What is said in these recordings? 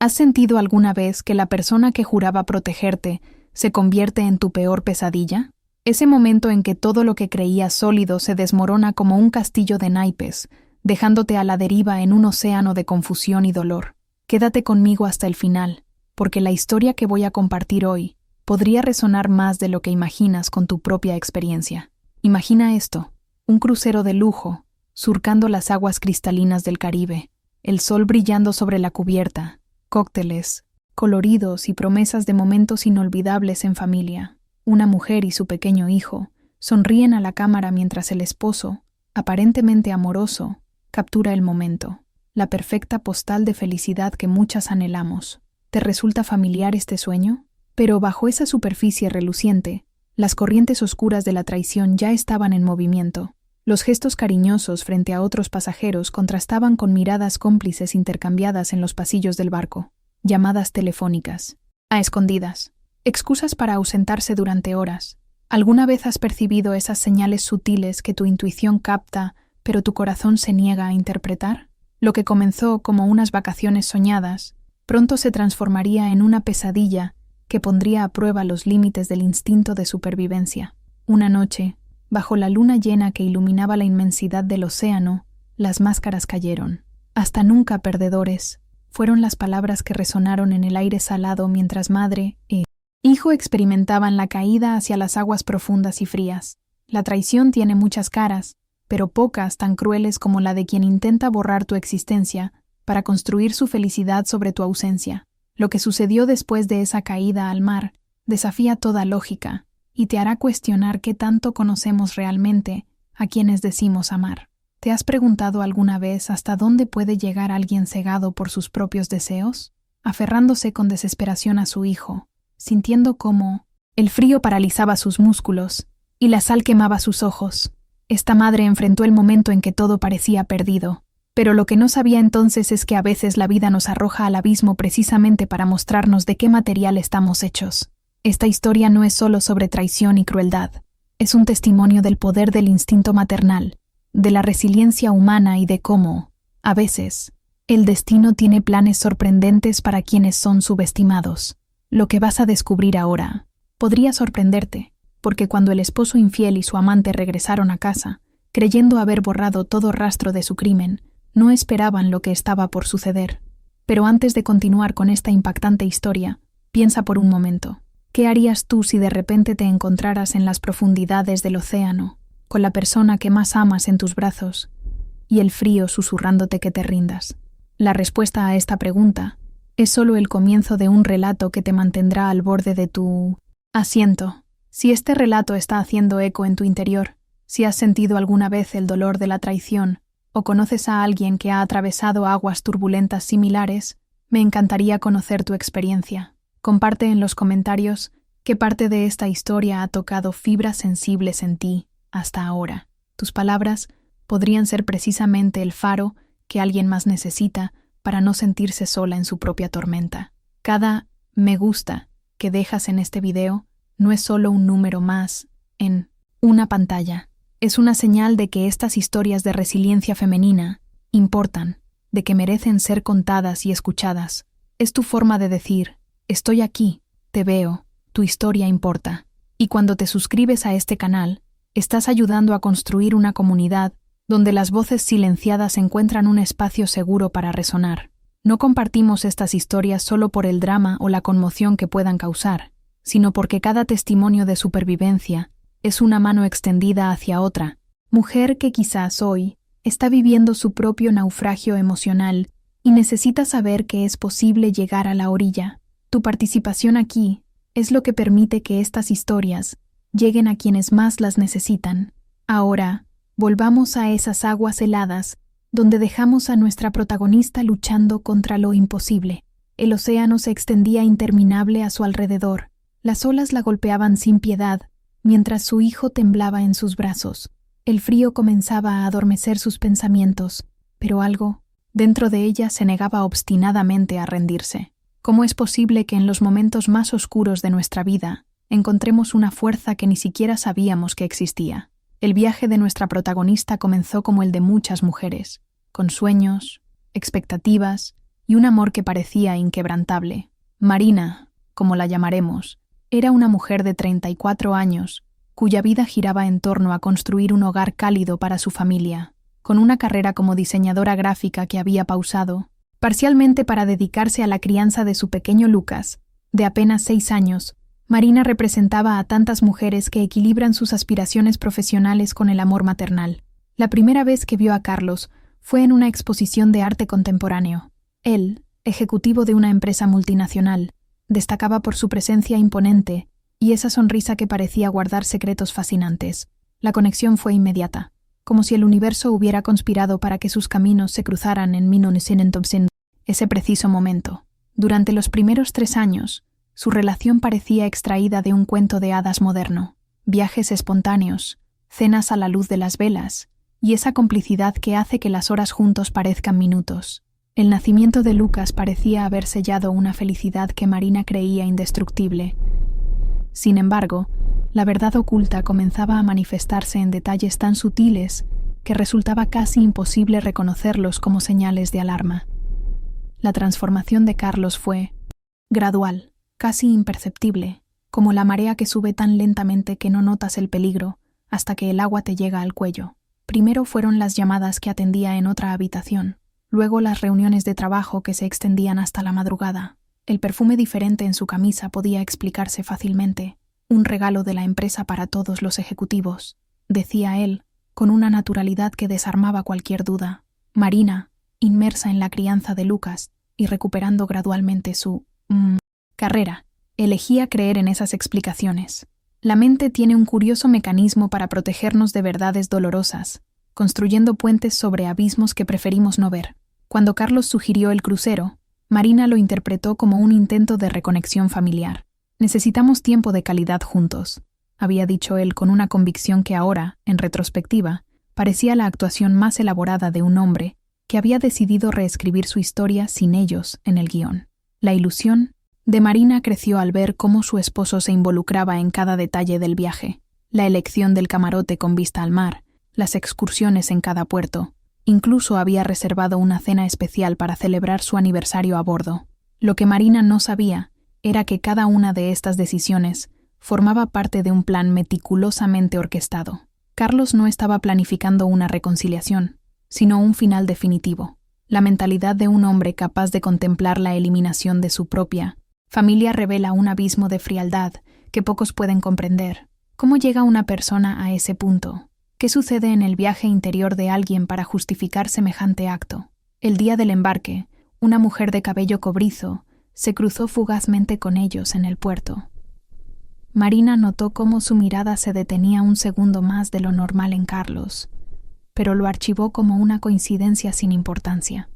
¿Has sentido alguna vez que la persona que juraba protegerte se convierte en tu peor pesadilla? Ese momento en que todo lo que creías sólido se desmorona como un castillo de naipes, dejándote a la deriva en un océano de confusión y dolor. Quédate conmigo hasta el final, porque la historia que voy a compartir hoy podría resonar más de lo que imaginas con tu propia experiencia. Imagina esto: un crucero de lujo, surcando las aguas cristalinas del Caribe, el sol brillando sobre la cubierta, cócteles, coloridos y promesas de momentos inolvidables en familia. Una mujer y su pequeño hijo sonríen a la cámara mientras el esposo, aparentemente amoroso, captura el momento, la perfecta postal de felicidad que muchas anhelamos. ¿Te resulta familiar este sueño? Pero bajo esa superficie reluciente, las corrientes oscuras de la traición ya estaban en movimiento. Los gestos cariñosos frente a otros pasajeros contrastaban con miradas cómplices intercambiadas en los pasillos del barco, llamadas telefónicas, a escondidas, excusas para ausentarse durante horas. ¿Alguna vez has percibido esas señales sutiles que tu intuición capta, pero tu corazón se niega a interpretar? Lo que comenzó como unas vacaciones soñadas, pronto se transformaría en una pesadilla que pondría a prueba los límites del instinto de supervivencia. Una noche, bajo la luna llena que iluminaba la inmensidad del océano, las máscaras cayeron. «Hasta nunca, perdedores», fueron las palabras que resonaron en el aire salado mientras madre e hijo experimentaban la caída hacia las aguas profundas y frías. La traición tiene muchas caras, pero pocas tan crueles como la de quien intenta borrar tu existencia para construir su felicidad sobre tu ausencia. Lo que sucedió después de esa caída al mar desafía toda lógica y te hará cuestionar qué tanto conocemos realmente a quienes decimos amar. ¿Te has preguntado alguna vez hasta dónde puede llegar alguien cegado por sus propios deseos? Aferrándose con desesperación a su hijo, sintiendo cómo el frío paralizaba sus músculos y la sal quemaba sus ojos. Esta madre enfrentó el momento en que todo parecía perdido, pero lo que no sabía entonces es que a veces la vida nos arroja al abismo precisamente para mostrarnos de qué material estamos hechos. Esta historia no es solo sobre traición y crueldad, es un testimonio del poder del instinto maternal, de la resiliencia humana y de cómo, a veces, el destino tiene planes sorprendentes para quienes son subestimados. Lo que vas a descubrir ahora podría sorprenderte, porque cuando el esposo infiel y su amante regresaron a casa, creyendo haber borrado todo rastro de su crimen, no esperaban lo que estaba por suceder. Pero antes de continuar con esta impactante historia, piensa por un momento. ¿Qué harías tú si de repente te encontraras en las profundidades del océano, con la persona que más amas en tus brazos, y el frío susurrándote que te rindas? La respuesta a esta pregunta es solo el comienzo de un relato que te mantendrá al borde de tu asiento. Si este relato está haciendo eco en tu interior, si has sentido alguna vez el dolor de la traición, o conoces a alguien que ha atravesado aguas turbulentas similares, me encantaría conocer tu experiencia. Comparte en los comentarios qué parte de esta historia ha tocado fibras sensibles en ti hasta ahora. Tus palabras podrían ser precisamente el faro que alguien más necesita para no sentirse sola en su propia tormenta. Cada me gusta que dejas en este video no es solo un número más en una pantalla. Es una señal de que estas historias de resiliencia femenina importan, de que merecen ser contadas y escuchadas. Es tu forma de decir: estoy aquí, te veo, tu historia importa. Y cuando te suscribes a este canal, estás ayudando a construir una comunidad donde las voces silenciadas encuentran un espacio seguro para resonar. No compartimos estas historias solo por el drama o la conmoción que puedan causar, sino porque cada testimonio de supervivencia es una mano extendida hacia otra, mujer que quizás hoy está viviendo su propio naufragio emocional y necesita saber que es posible llegar a la orilla. Tu participación aquí es lo que permite que estas historias lleguen a quienes más las necesitan. Ahora, volvamos a esas aguas heladas donde dejamos a nuestra protagonista luchando contra lo imposible. El océano se extendía interminable a su alrededor. Las olas la golpeaban sin piedad, mientras su hijo temblaba en sus brazos. El frío comenzaba a adormecer sus pensamientos, pero algo dentro de ella se negaba obstinadamente a rendirse. ¿Cómo es posible que en los momentos más oscuros de nuestra vida encontremos una fuerza que ni siquiera sabíamos que existía? El viaje de nuestra protagonista comenzó como el de muchas mujeres, con sueños, expectativas y un amor que parecía inquebrantable. Marina, como la llamaremos, era una mujer de 34 años, cuya vida giraba en torno a construir un hogar cálido para su familia, con una carrera como diseñadora gráfica que había pausado, parcialmente para dedicarse a la crianza de su pequeño Lucas, de apenas 6 años. Marina representaba a tantas mujeres que equilibran sus aspiraciones profesionales con el amor maternal. La primera vez que vio a Carlos fue en una exposición de arte contemporáneo. Él, ejecutivo de una empresa multinacional, destacaba por su presencia imponente y esa sonrisa que parecía guardar secretos fascinantes. La conexión fue inmediata, como si el universo hubiera conspirado para que sus caminos se cruzaran en ese preciso momento. Durante los primeros 3 años, su relación parecía extraída de un cuento de hadas moderno. Viajes espontáneos, cenas a la luz de las velas, y esa complicidad que hace que las horas juntos parezcan minutos. El nacimiento de Lucas parecía haber sellado una felicidad que Marina creía indestructible. Sin embargo, la verdad oculta comenzaba a manifestarse en detalles tan sutiles que resultaba casi imposible reconocerlos como señales de alarma. La transformación de Carlos fue gradual, casi imperceptible, como la marea que sube tan lentamente que no notas el peligro hasta que el agua te llega al cuello. Primero fueron las llamadas que atendía en otra habitación, luego las reuniones de trabajo que se extendían hasta la madrugada. El perfume diferente en su camisa podía explicarse fácilmente. Un regalo de la empresa para todos los ejecutivos, decía él, con una naturalidad que desarmaba cualquier duda. Marina, inmersa en la crianza de Lucas y recuperando gradualmente su carrera, elegía creer en esas explicaciones. La mente tiene un curioso mecanismo para protegernos de verdades dolorosas, construyendo puentes sobre abismos que preferimos no ver. Cuando Carlos sugirió el crucero, Marina lo interpretó como un intento de reconexión familiar. Necesitamos tiempo de calidad juntos, había dicho él con una convicción que ahora, en retrospectiva, parecía la actuación más elaborada de un hombre que había decidido reescribir su historia sin ellos en el guión. La ilusión de Marina creció al ver cómo su esposo se involucraba en cada detalle del viaje, la elección del camarote con vista al mar, las excursiones en cada puerto. Incluso había reservado una cena especial para celebrar su aniversario a bordo. Lo que Marina no sabía era que cada una de estas decisiones formaba parte de un plan meticulosamente orquestado. Carlos no estaba planificando una reconciliación, sino un final definitivo. La mentalidad de un hombre capaz de contemplar la eliminación de su propia familia revela un abismo de frialdad que pocos pueden comprender. ¿Cómo llega una persona a ese punto? ¿Qué sucede en el viaje interior de alguien para justificar semejante acto? El día del embarque, una mujer de cabello cobrizo se cruzó fugazmente con ellos en el puerto. Marina notó cómo su mirada se detenía un segundo más de lo normal en Carlos, pero lo archivó como una coincidencia sin importancia.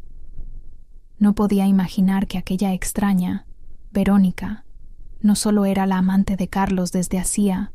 No podía imaginar que aquella extraña, Verónica, no solo era la amante de Carlos desde hacía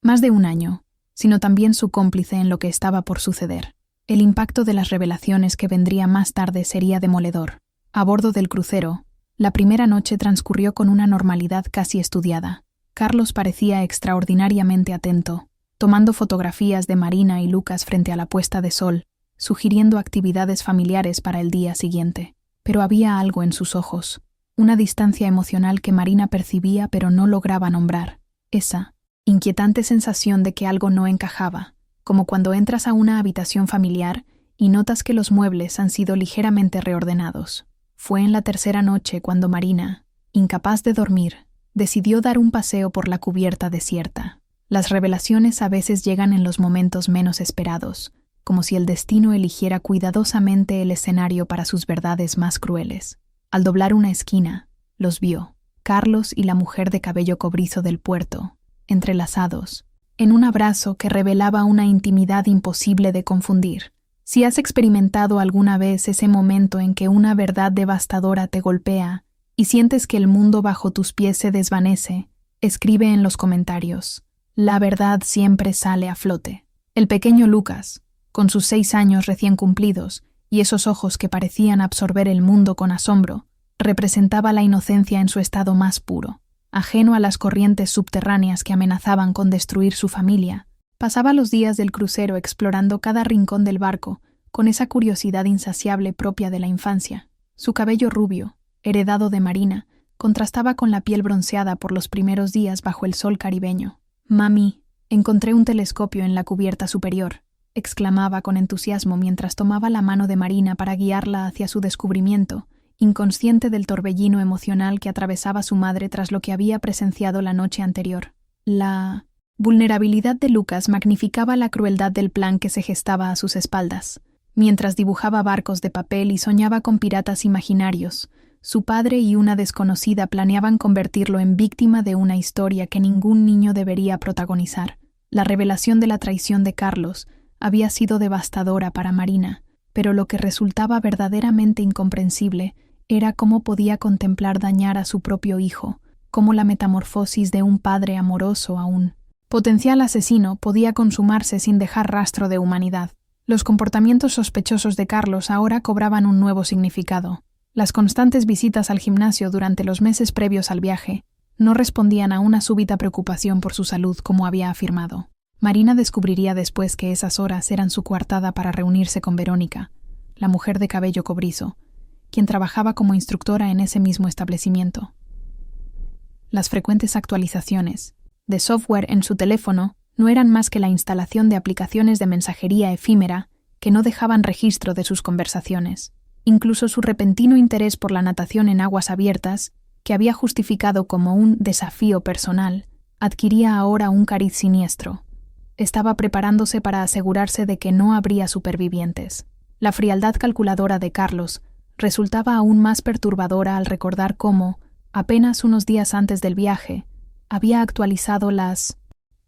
más de 1 año, sino también su cómplice en lo que estaba por suceder. El impacto de las revelaciones que vendría más tarde sería demoledor. A bordo del crucero, la primera noche transcurrió con una normalidad casi estudiada. Carlos parecía extraordinariamente atento, tomando fotografías de Marina y Lucas frente a la puesta de sol, sugiriendo actividades familiares para el día siguiente. Pero había algo en sus ojos, una distancia emocional que Marina percibía pero no lograba nombrar. Esa inquietante sensación de que algo no encajaba, como cuando entras a una habitación familiar y notas que los muebles han sido ligeramente reordenados. Fue en la tercera noche cuando Marina, incapaz de dormir, decidió dar un paseo por la cubierta desierta. Las revelaciones a veces llegan en los momentos menos esperados, como si el destino eligiera cuidadosamente el escenario para sus verdades más crueles. Al doblar una esquina, los vio, Carlos y la mujer de cabello cobrizo del puerto, entrelazados, en un abrazo que revelaba una intimidad imposible de confundir. Si has experimentado alguna vez ese momento en que una verdad devastadora te golpea y sientes que el mundo bajo tus pies se desvanece, escribe en los comentarios. La verdad siempre sale a flote. El pequeño Lucas, con sus 6 años recién cumplidos y esos ojos que parecían absorber el mundo con asombro, representaba la inocencia en su estado más puro. Ajeno a las corrientes subterráneas que amenazaban con destruir su familia, pasaba los días del crucero explorando cada rincón del barco con esa curiosidad insaciable propia de la infancia. Su cabello rubio, heredado de Marina, contrastaba con la piel bronceada por los primeros días bajo el sol caribeño. «Mami, encontré un telescopio en la cubierta superior», exclamaba con entusiasmo mientras tomaba la mano de Marina para guiarla hacia su descubrimiento, inconsciente del torbellino emocional que atravesaba su madre tras lo que había presenciado la noche anterior. La vulnerabilidad de Lucas magnificaba la crueldad del plan que se gestaba a sus espaldas. Mientras dibujaba barcos de papel y soñaba con piratas imaginarios, su padre y una desconocida planeaban convertirlo en víctima de una historia que ningún niño debería protagonizar. La revelación de la traición de Carlos había sido devastadora para Marina, pero lo que resultaba verdaderamente incomprensible era cómo podía contemplar dañar a su propio hijo, cómo la metamorfosis de un padre amoroso a un potencial asesino podía consumarse sin dejar rastro de humanidad. Los comportamientos sospechosos de Carlos ahora cobraban un nuevo significado. Las constantes visitas al gimnasio durante los meses previos al viaje no respondían a una súbita preocupación por su salud como había afirmado. Marina descubriría después que esas horas eran su coartada para reunirse con Verónica, la mujer de cabello cobrizo, quien trabajaba como instructora en ese mismo establecimiento. Las frecuentes actualizaciones de software en su teléfono no eran más que la instalación de aplicaciones de mensajería efímera que no dejaban registro de sus conversaciones. Incluso su repentino interés por la natación en aguas abiertas, que había justificado como un desafío personal, adquiría ahora un cariz siniestro. Estaba preparándose para asegurarse de que no habría supervivientes. La frialdad calculadora de Carlos resultaba aún más perturbadora al recordar cómo, apenas unos días antes del viaje, había actualizado las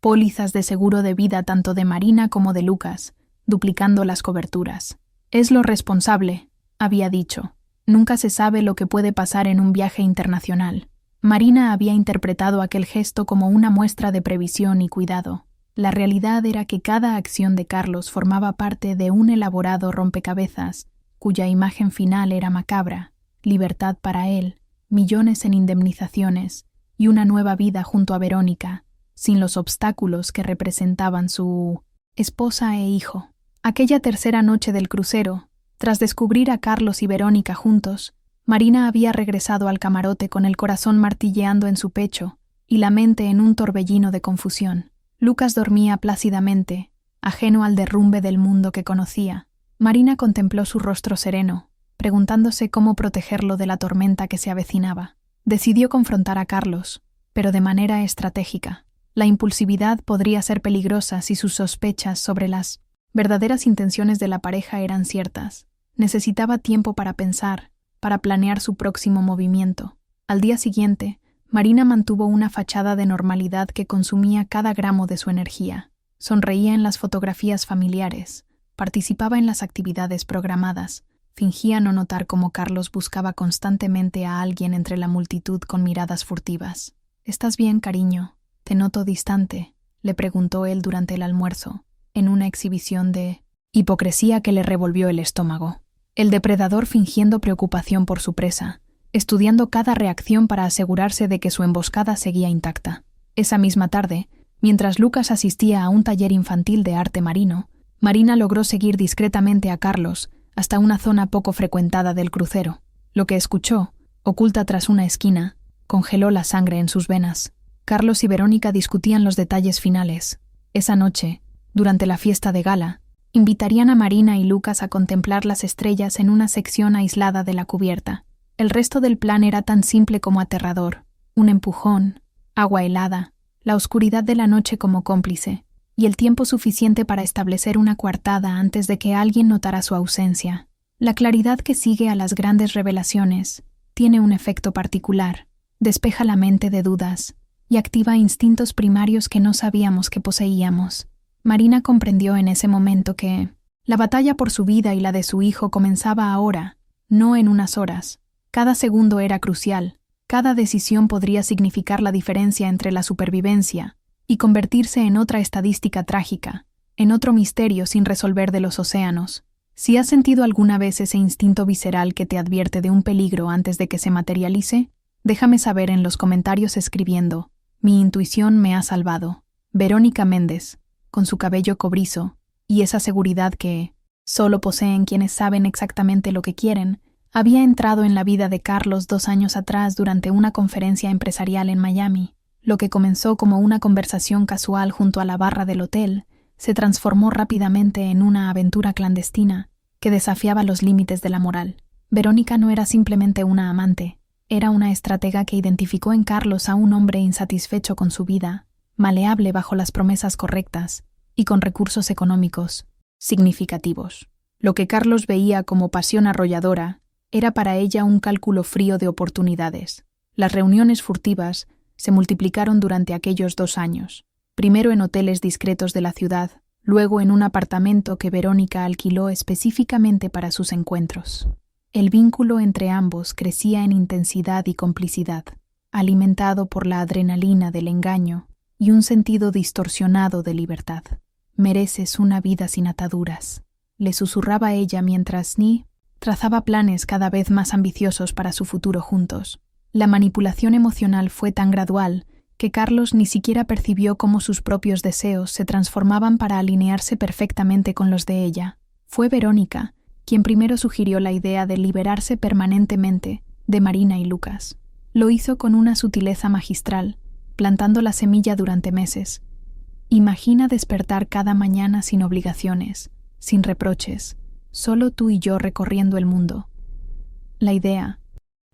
pólizas de seguro de vida tanto de Marina como de Lucas, duplicando las coberturas. «Es lo responsable», había dicho. «Nunca se sabe lo que puede pasar en un viaje internacional». Marina había interpretado aquel gesto como una muestra de previsión y cuidado. La realidad era que cada acción de Carlos formaba parte de un elaborado rompecabezas, cuya imagen final era macabra: libertad para él, millones en indemnizaciones y una nueva vida junto a Verónica, sin los obstáculos que representaban su esposa e hijo. Aquella tercera noche del crucero, tras descubrir a Carlos y Verónica juntos, Marina había regresado al camarote con el corazón martilleando en su pecho y la mente en un torbellino de confusión. Lucas dormía plácidamente, ajeno al derrumbe del mundo que conocía. Marina contempló su rostro sereno, preguntándose cómo protegerlo de la tormenta que se avecinaba. Decidió confrontar a Carlos, pero de manera estratégica. La impulsividad podría ser peligrosa si sus sospechas sobre las verdaderas intenciones de la pareja eran ciertas. Necesitaba tiempo para pensar, para planear su próximo movimiento. Al día siguiente, Marina mantuvo una fachada de normalidad que consumía cada gramo de su energía. Sonreía en las fotografías familiares, participaba en las actividades programadas, fingía no notar cómo Carlos buscaba constantemente a alguien entre la multitud con miradas furtivas. «¿Estás bien, cariño? Te noto distante», le preguntó él durante el almuerzo, en una exhibición de hipocresía que le revolvió el estómago. El depredador fingiendo preocupación por su presa, estudiando cada reacción para asegurarse de que su emboscada seguía intacta. Esa misma tarde, mientras Lucas asistía a un taller infantil de arte marino, Marina logró seguir discretamente a Carlos hasta una zona poco frecuentada del crucero. Lo que escuchó, oculta tras una esquina, congeló la sangre en sus venas. Carlos y Verónica discutían los detalles finales. Esa noche, durante la fiesta de gala, invitarían a Marina y Lucas a contemplar las estrellas en una sección aislada de la cubierta. El resto del plan era tan simple como aterrador: un empujón, agua helada, la oscuridad de la noche como cómplice, y el tiempo suficiente para establecer una coartada antes de que alguien notara su ausencia. La claridad que sigue a las grandes revelaciones tiene un efecto particular, despeja la mente de dudas y activa instintos primarios que no sabíamos que poseíamos. Marina comprendió en ese momento que la batalla por su vida y la de su hijo comenzaba ahora, no en unas horas. Cada segundo era crucial, cada decisión podría significar la diferencia entre la supervivencia y convertirse en otra estadística trágica, en otro misterio sin resolver de los océanos. Si has sentido alguna vez ese instinto visceral que te advierte de un peligro antes de que se materialice, déjame saber en los comentarios escribiendo: «Mi intuición me ha salvado». Verónica Méndez, con su cabello cobrizo y esa seguridad que solo poseen quienes saben exactamente lo que quieren, Había entrado en la vida de Carlos 2 años atrás durante una conferencia empresarial en Miami. Lo que comenzó como una conversación casual junto a la barra del hotel se transformó rápidamente en una aventura clandestina que desafiaba los límites de la moral. Verónica no era simplemente una amante, era una estratega que identificó en Carlos a un hombre insatisfecho con su vida, maleable bajo las promesas correctas y con recursos económicos significativos. Lo que Carlos veía como pasión arrolladora era para ella un cálculo frío de oportunidades. Las reuniones furtivas se multiplicaron durante aquellos 2 años, primero en hoteles discretos de la ciudad, luego en un apartamento que Verónica alquiló específicamente para sus encuentros. El vínculo entre ambos crecía en intensidad y complicidad, alimentado por la adrenalina del engaño y un sentido distorsionado de libertad. «Mereces una vida sin ataduras», le susurraba ella mientras Ni trazaba planes cada vez más ambiciosos para su futuro juntos. La manipulación emocional fue tan gradual que Carlos ni siquiera percibió cómo sus propios deseos se transformaban para alinearse perfectamente con los de ella. Fue Verónica quien primero sugirió la idea de liberarse permanentemente de Marina y Lucas. Lo hizo con una sutileza magistral, plantando la semilla durante meses. Imagina despertar cada mañana sin obligaciones, sin reproches, solo tú y yo recorriendo el mundo. La idea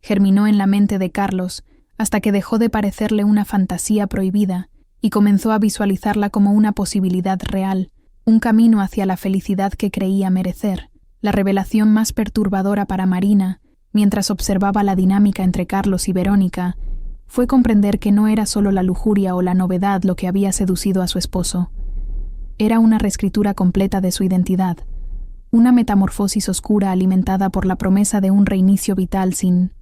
germinó en la mente de Carlos hasta que dejó de parecerle una fantasía prohibida y comenzó a visualizarla como una posibilidad real, un camino hacia la felicidad que creía merecer. La revelación más perturbadora para Marina, mientras observaba la dinámica entre Carlos y Verónica, fue comprender que no era solo la lujuria o la novedad lo que había seducido a su esposo. Era una reescritura completa de su identidad, una metamorfosis oscura alimentada por la promesa de un reinicio vital sin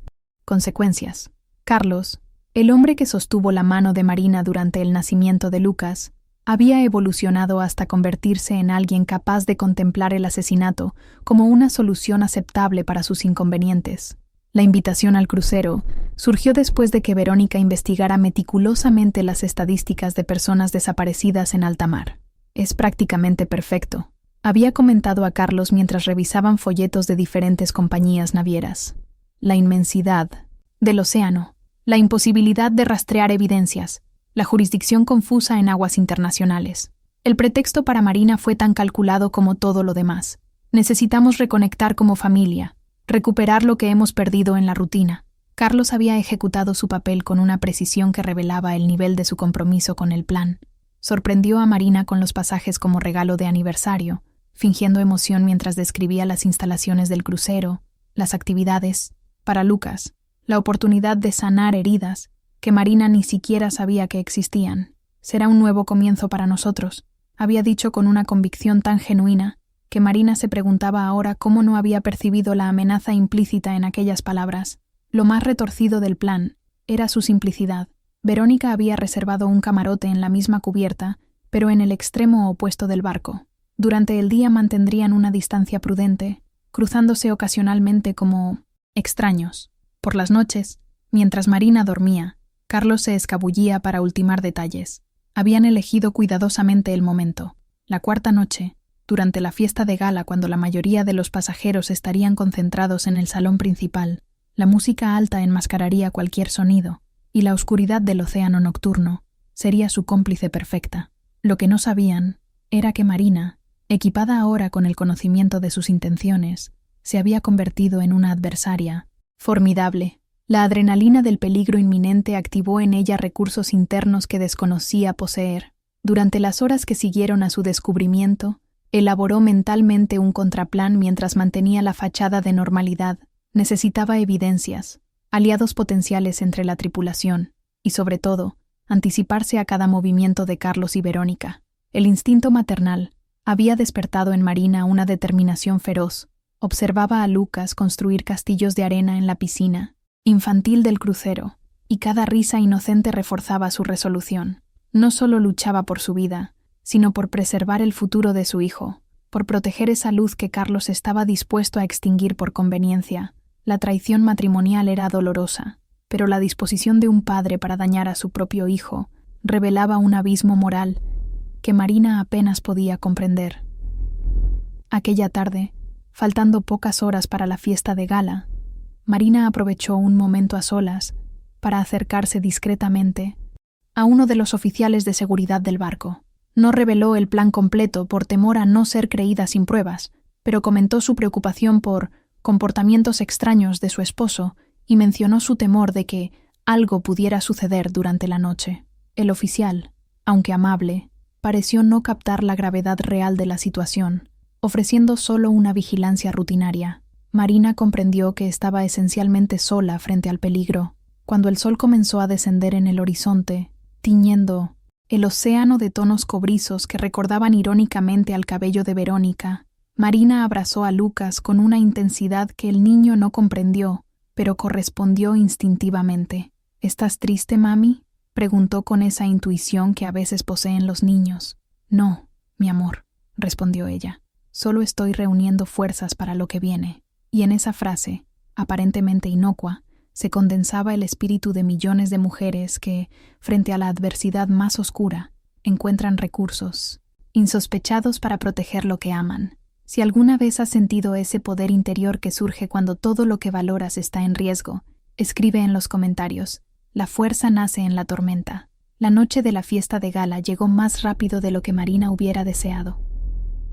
consecuencias. Carlos, el hombre que sostuvo la mano de Marina durante el nacimiento de Lucas, había evolucionado hasta convertirse en alguien capaz de contemplar el asesinato como una solución aceptable para sus inconvenientes. La invitación al crucero surgió después de que Verónica investigara meticulosamente las estadísticas de personas desaparecidas en alta mar. «Es prácticamente perfecto», había comentado a Carlos mientras revisaban folletos de diferentes compañías navieras. La inmensidad del océano, la imposibilidad de rastrear evidencias, la jurisdicción confusa en aguas internacionales. El pretexto para Marina fue tan calculado como todo lo demás. Necesitamos reconectar como familia, recuperar lo que hemos perdido en la rutina. Carlos había ejecutado su papel con una precisión que revelaba el nivel de su compromiso con el plan. Sorprendió a Marina con los pasajes como regalo de aniversario, fingiendo emoción mientras describía las instalaciones del crucero, las actividades. Para Lucas, la oportunidad de sanar heridas que Marina ni siquiera sabía que existían. «Será un nuevo comienzo para nosotros», había dicho con una convicción tan genuina que Marina se preguntaba ahora cómo no había percibido la amenaza implícita en aquellas palabras. Lo más retorcido del plan era su simplicidad. Verónica había reservado un camarote en la misma cubierta, pero en el extremo opuesto del barco. Durante el día mantendrían una distancia prudente, cruzándose ocasionalmente como extraños. Por las noches, mientras Marina dormía, Carlos se escabullía para ultimar detalles. Habían elegido cuidadosamente el momento. La 4ª noche, durante la fiesta de gala cuando la mayoría de los pasajeros estarían concentrados en el salón principal, la música alta enmascararía cualquier sonido, y la oscuridad del océano nocturno sería su cómplice perfecta. Lo que no sabían era que Marina, equipada ahora con el conocimiento de sus intenciones, se había convertido en una adversaria formidable. La adrenalina del peligro inminente activó en ella recursos internos que desconocía poseer. Durante las horas que siguieron a su descubrimiento, elaboró mentalmente un contraplan mientras mantenía la fachada de normalidad. Necesitaba evidencias, aliados potenciales entre la tripulación, y sobre todo, anticiparse a cada movimiento de Carlos y Verónica. El instinto maternal había despertado en Marina una determinación feroz. Observaba a Lucas construir castillos de arena en la piscina infantil del crucero, y cada risa inocente reforzaba su resolución. No solo luchaba por su vida, sino por preservar el futuro de su hijo, por proteger esa luz que Carlos estaba dispuesto a extinguir por conveniencia. La traición matrimonial era dolorosa, pero la disposición de un padre para dañar a su propio hijo revelaba un abismo moral que Marina apenas podía comprender. Aquella tarde, faltando pocas horas para la fiesta de gala, Marina aprovechó un momento a solas para acercarse discretamente a uno de los oficiales de seguridad del barco. No reveló el plan completo por temor a no ser creída sin pruebas, pero comentó su preocupación por comportamientos extraños de su esposo y mencionó su temor de que algo pudiera suceder durante la noche. El oficial, aunque amable, pareció no captar la gravedad real de la situación, ofreciendo solo una vigilancia rutinaria. Marina comprendió que estaba esencialmente sola frente al peligro, cuando el sol comenzó a descender en el horizonte, tiñendo el océano de tonos cobrizos que recordaban irónicamente al cabello de Verónica. Marina abrazó a Lucas con una intensidad que el niño no comprendió, pero correspondió instintivamente. ¿Estás triste, mami?, preguntó con esa intuición que a veces poseen los niños. No, mi amor, respondió ella. Solo estoy reuniendo fuerzas para lo que viene. Y en esa frase, aparentemente inocua, se condensaba el espíritu de millones de mujeres que, frente a la adversidad más oscura, encuentran recursos insospechados para proteger lo que aman. Si alguna vez has sentido ese poder interior que surge cuando todo lo que valoras está en riesgo, escribe en los comentarios. La fuerza nace en la tormenta. La noche de la fiesta de gala llegó más rápido de lo que Marina hubiera deseado.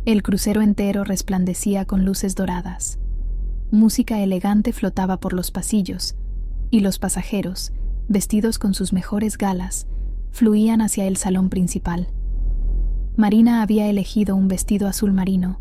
El crucero entero resplandecía con luces doradas. Música elegante flotaba por los pasillos, y los pasajeros, vestidos con sus mejores galas, fluían hacia el salón principal. Marina había elegido un vestido azul marino,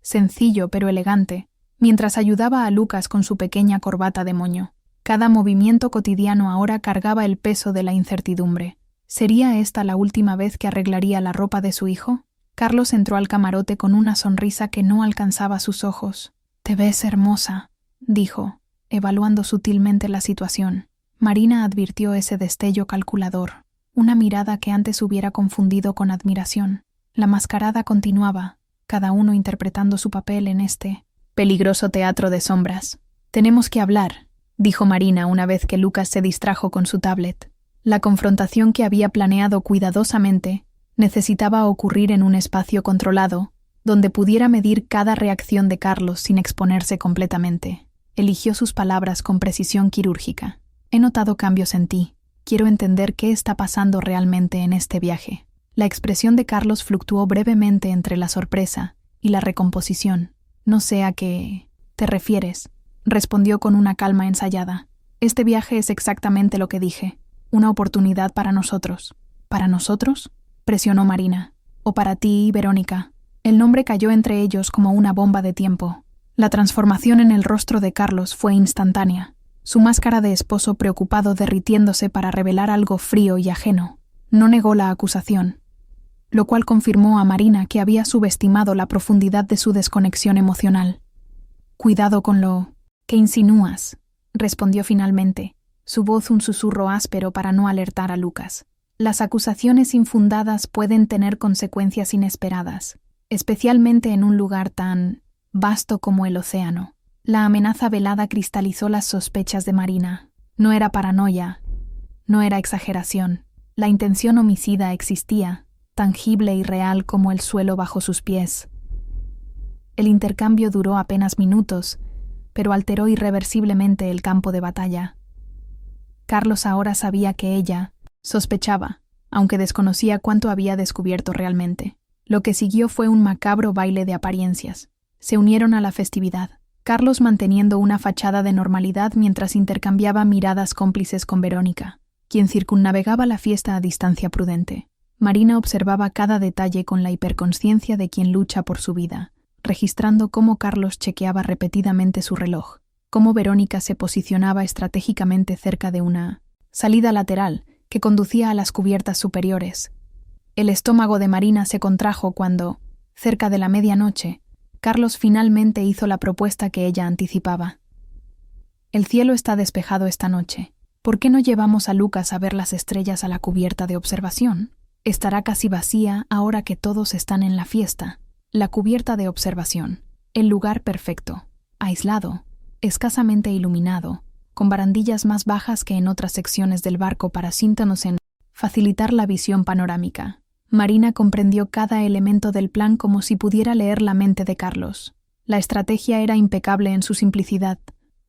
sencillo pero elegante, mientras ayudaba a Lucas con su pequeña corbata de moño. Cada movimiento cotidiano ahora cargaba el peso de la incertidumbre. ¿Sería esta la última vez que arreglaría la ropa de su hijo? Carlos entró al camarote con una sonrisa que no alcanzaba sus ojos. «Te ves hermosa», dijo, evaluando sutilmente la situación. Marina advirtió ese destello calculador, una mirada que antes hubiera confundido con admiración. La mascarada continuaba, cada uno interpretando su papel en este peligroso teatro de sombras. «Tenemos que hablar», dijo Marina una vez que Lucas se distrajo con su tablet. La confrontación que había planeado cuidadosamente necesitaba ocurrir en un espacio controlado, donde pudiera medir cada reacción de Carlos sin exponerse completamente. Eligió sus palabras con precisión quirúrgica. «He notado cambios en ti. Quiero entender qué está pasando realmente en este viaje». La expresión de Carlos fluctuó brevemente entre la sorpresa y la recomposición. «No sé a qué te refieres», respondió con una calma ensayada. «Este viaje es exactamente lo que dije. Una oportunidad para nosotros». «¿Para nosotros?», presionó Marina. «O para ti y Verónica». El nombre cayó entre ellos como una bomba de tiempo. La transformación en el rostro de Carlos fue instantánea, su máscara de esposo preocupado derritiéndose para revelar algo frío y ajeno. No negó la acusación, lo cual confirmó a Marina que había subestimado la profundidad de su desconexión emocional. «Cuidado con lo que insinúas», respondió finalmente, su voz un susurro áspero para no alertar a Lucas. «Las acusaciones infundadas pueden tener consecuencias inesperadas, especialmente en un lugar tan vasto como el océano». La amenaza velada cristalizó las sospechas de Marina. No era paranoia, no era exageración. La intención homicida existía, tangible y real como el suelo bajo sus pies. El intercambio duró apenas minutos, pero alteró irreversiblemente el campo de batalla. Carlos ahora sabía que ella sospechaba, aunque desconocía cuánto había descubierto realmente. Lo que siguió fue un macabro baile de apariencias. Se unieron a la festividad, Carlos manteniendo una fachada de normalidad mientras intercambiaba miradas cómplices con Verónica, quien circunnavegaba la fiesta a distancia prudente. Marina observaba cada detalle con la hiperconsciencia de quien lucha por su vida, registrando cómo Carlos chequeaba repetidamente su reloj, cómo Verónica se posicionaba estratégicamente cerca de una salida lateral que conducía a las cubiertas superiores. El estómago de Marina se contrajo cuando, cerca de la medianoche, Carlos finalmente hizo la propuesta que ella anticipaba. «El cielo está despejado esta noche. ¿Por qué no llevamos a Lucas a ver las estrellas a la cubierta de observación? Estará casi vacía ahora que todos están en la fiesta». La cubierta de observación, el lugar perfecto, aislado, escasamente iluminado, con barandillas más bajas que en otras secciones del barco para síntonos en facilitar la visión panorámica. Marina comprendió cada elemento del plan como si pudiera leer la mente de Carlos. La estrategia era impecable en su simplicidad.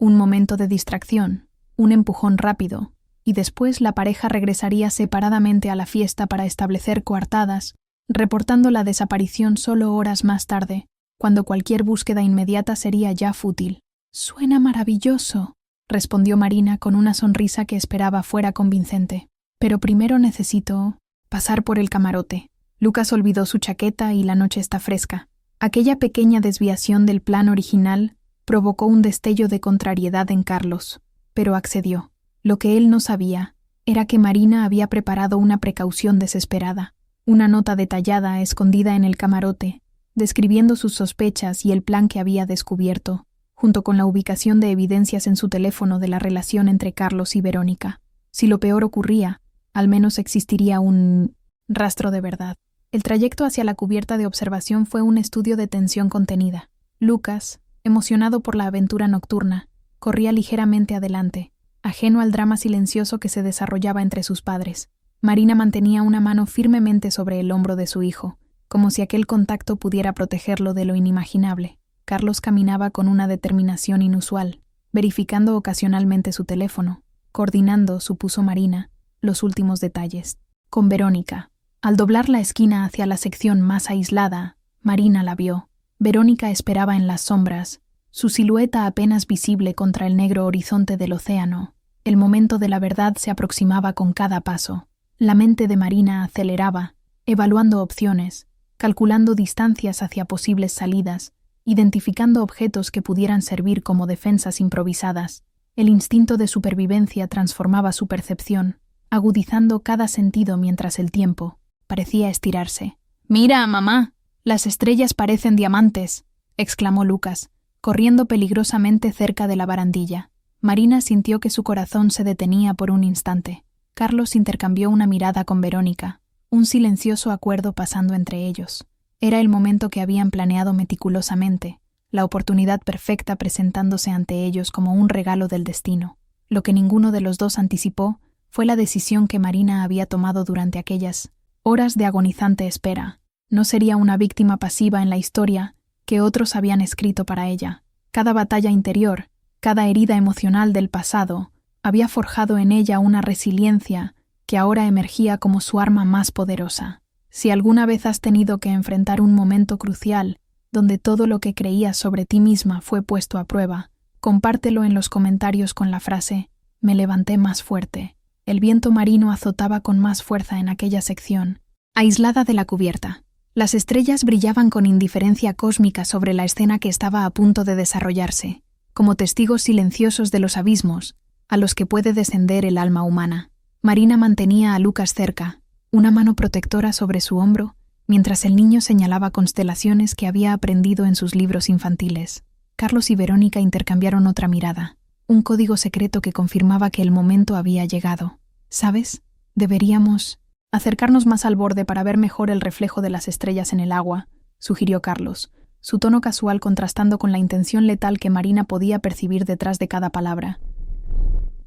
Un momento de distracción, un empujón rápido, y después la pareja regresaría separadamente a la fiesta para establecer coartadas, reportando la desaparición solo horas más tarde, cuando cualquier búsqueda inmediata sería ya fútil. «Suena maravilloso», respondió Marina con una sonrisa que esperaba fuera convincente. «Pero primero necesito pasar por el camarote». Lucas olvidó su chaqueta y la noche está fresca. Aquella pequeña desviación del plan original provocó un destello de contrariedad en Carlos, pero accedió. Lo que él no sabía era que Marina había preparado una precaución desesperada, una nota detallada escondida en el camarote, describiendo sus sospechas y el plan que había descubierto, junto con la ubicación de evidencias en su teléfono de la relación entre Carlos y Verónica. Si lo peor ocurría, al menos existiría un rastro de verdad. El trayecto hacia la cubierta de observación fue un estudio de tensión contenida. Lucas, emocionado por la aventura nocturna, corría ligeramente adelante, ajeno al drama silencioso que se desarrollaba entre sus padres. Marina mantenía una mano firmemente sobre el hombro de su hijo, como si aquel contacto pudiera protegerlo de lo inimaginable. Carlos caminaba con una determinación inusual, verificando ocasionalmente su teléfono, coordinando, supuso Marina, los últimos detalles. Con Verónica. Al doblar la esquina hacia la sección más aislada, Marina la vio. Verónica esperaba en las sombras, su silueta apenas visible contra el negro horizonte del océano. El momento de la verdad se aproximaba con cada paso. La mente de Marina aceleraba, evaluando opciones, calculando distancias hacia posibles salidas, identificando objetos que pudieran servir como defensas improvisadas. El instinto de supervivencia transformaba su percepción, agudizando cada sentido mientras el tiempo parecía estirarse. «Mira, mamá, las estrellas parecen diamantes», exclamó Lucas, corriendo peligrosamente cerca de la barandilla. Marina sintió que su corazón se detenía por un instante. Carlos intercambió una mirada con Verónica, un silencioso acuerdo pasando entre ellos. Era el momento que habían planeado meticulosamente, la oportunidad perfecta presentándose ante ellos como un regalo del destino. Lo que ninguno de los dos anticipó fue la decisión que Marina había tomado durante aquellas horas de agonizante espera. No sería una víctima pasiva en la historia que otros habían escrito para ella. Cada batalla interior, cada herida emocional del pasado, había forjado en ella una resiliencia que ahora emergía como su arma más poderosa. Si alguna vez has tenido que enfrentar un momento crucial donde todo lo que creías sobre ti misma fue puesto a prueba, compártelo en los comentarios con la frase «Me levanté más fuerte». El viento marino azotaba con más fuerza en aquella sección, aislada de la cubierta. Las estrellas brillaban con indiferencia cósmica sobre la escena que estaba a punto de desarrollarse, como testigos silenciosos de los abismos a los que puede descender el alma humana. Marina mantenía a Lucas cerca, una mano protectora sobre su hombro, mientras el niño señalaba constelaciones que había aprendido en sus libros infantiles. Carlos y Verónica intercambiaron otra mirada, un código secreto que confirmaba que el momento había llegado. ¿Sabes? Deberíamos acercarnos más al borde para ver mejor el reflejo de las estrellas en el agua, sugirió Carlos, su tono casual contrastando con la intención letal que Marina podía percibir detrás de cada palabra.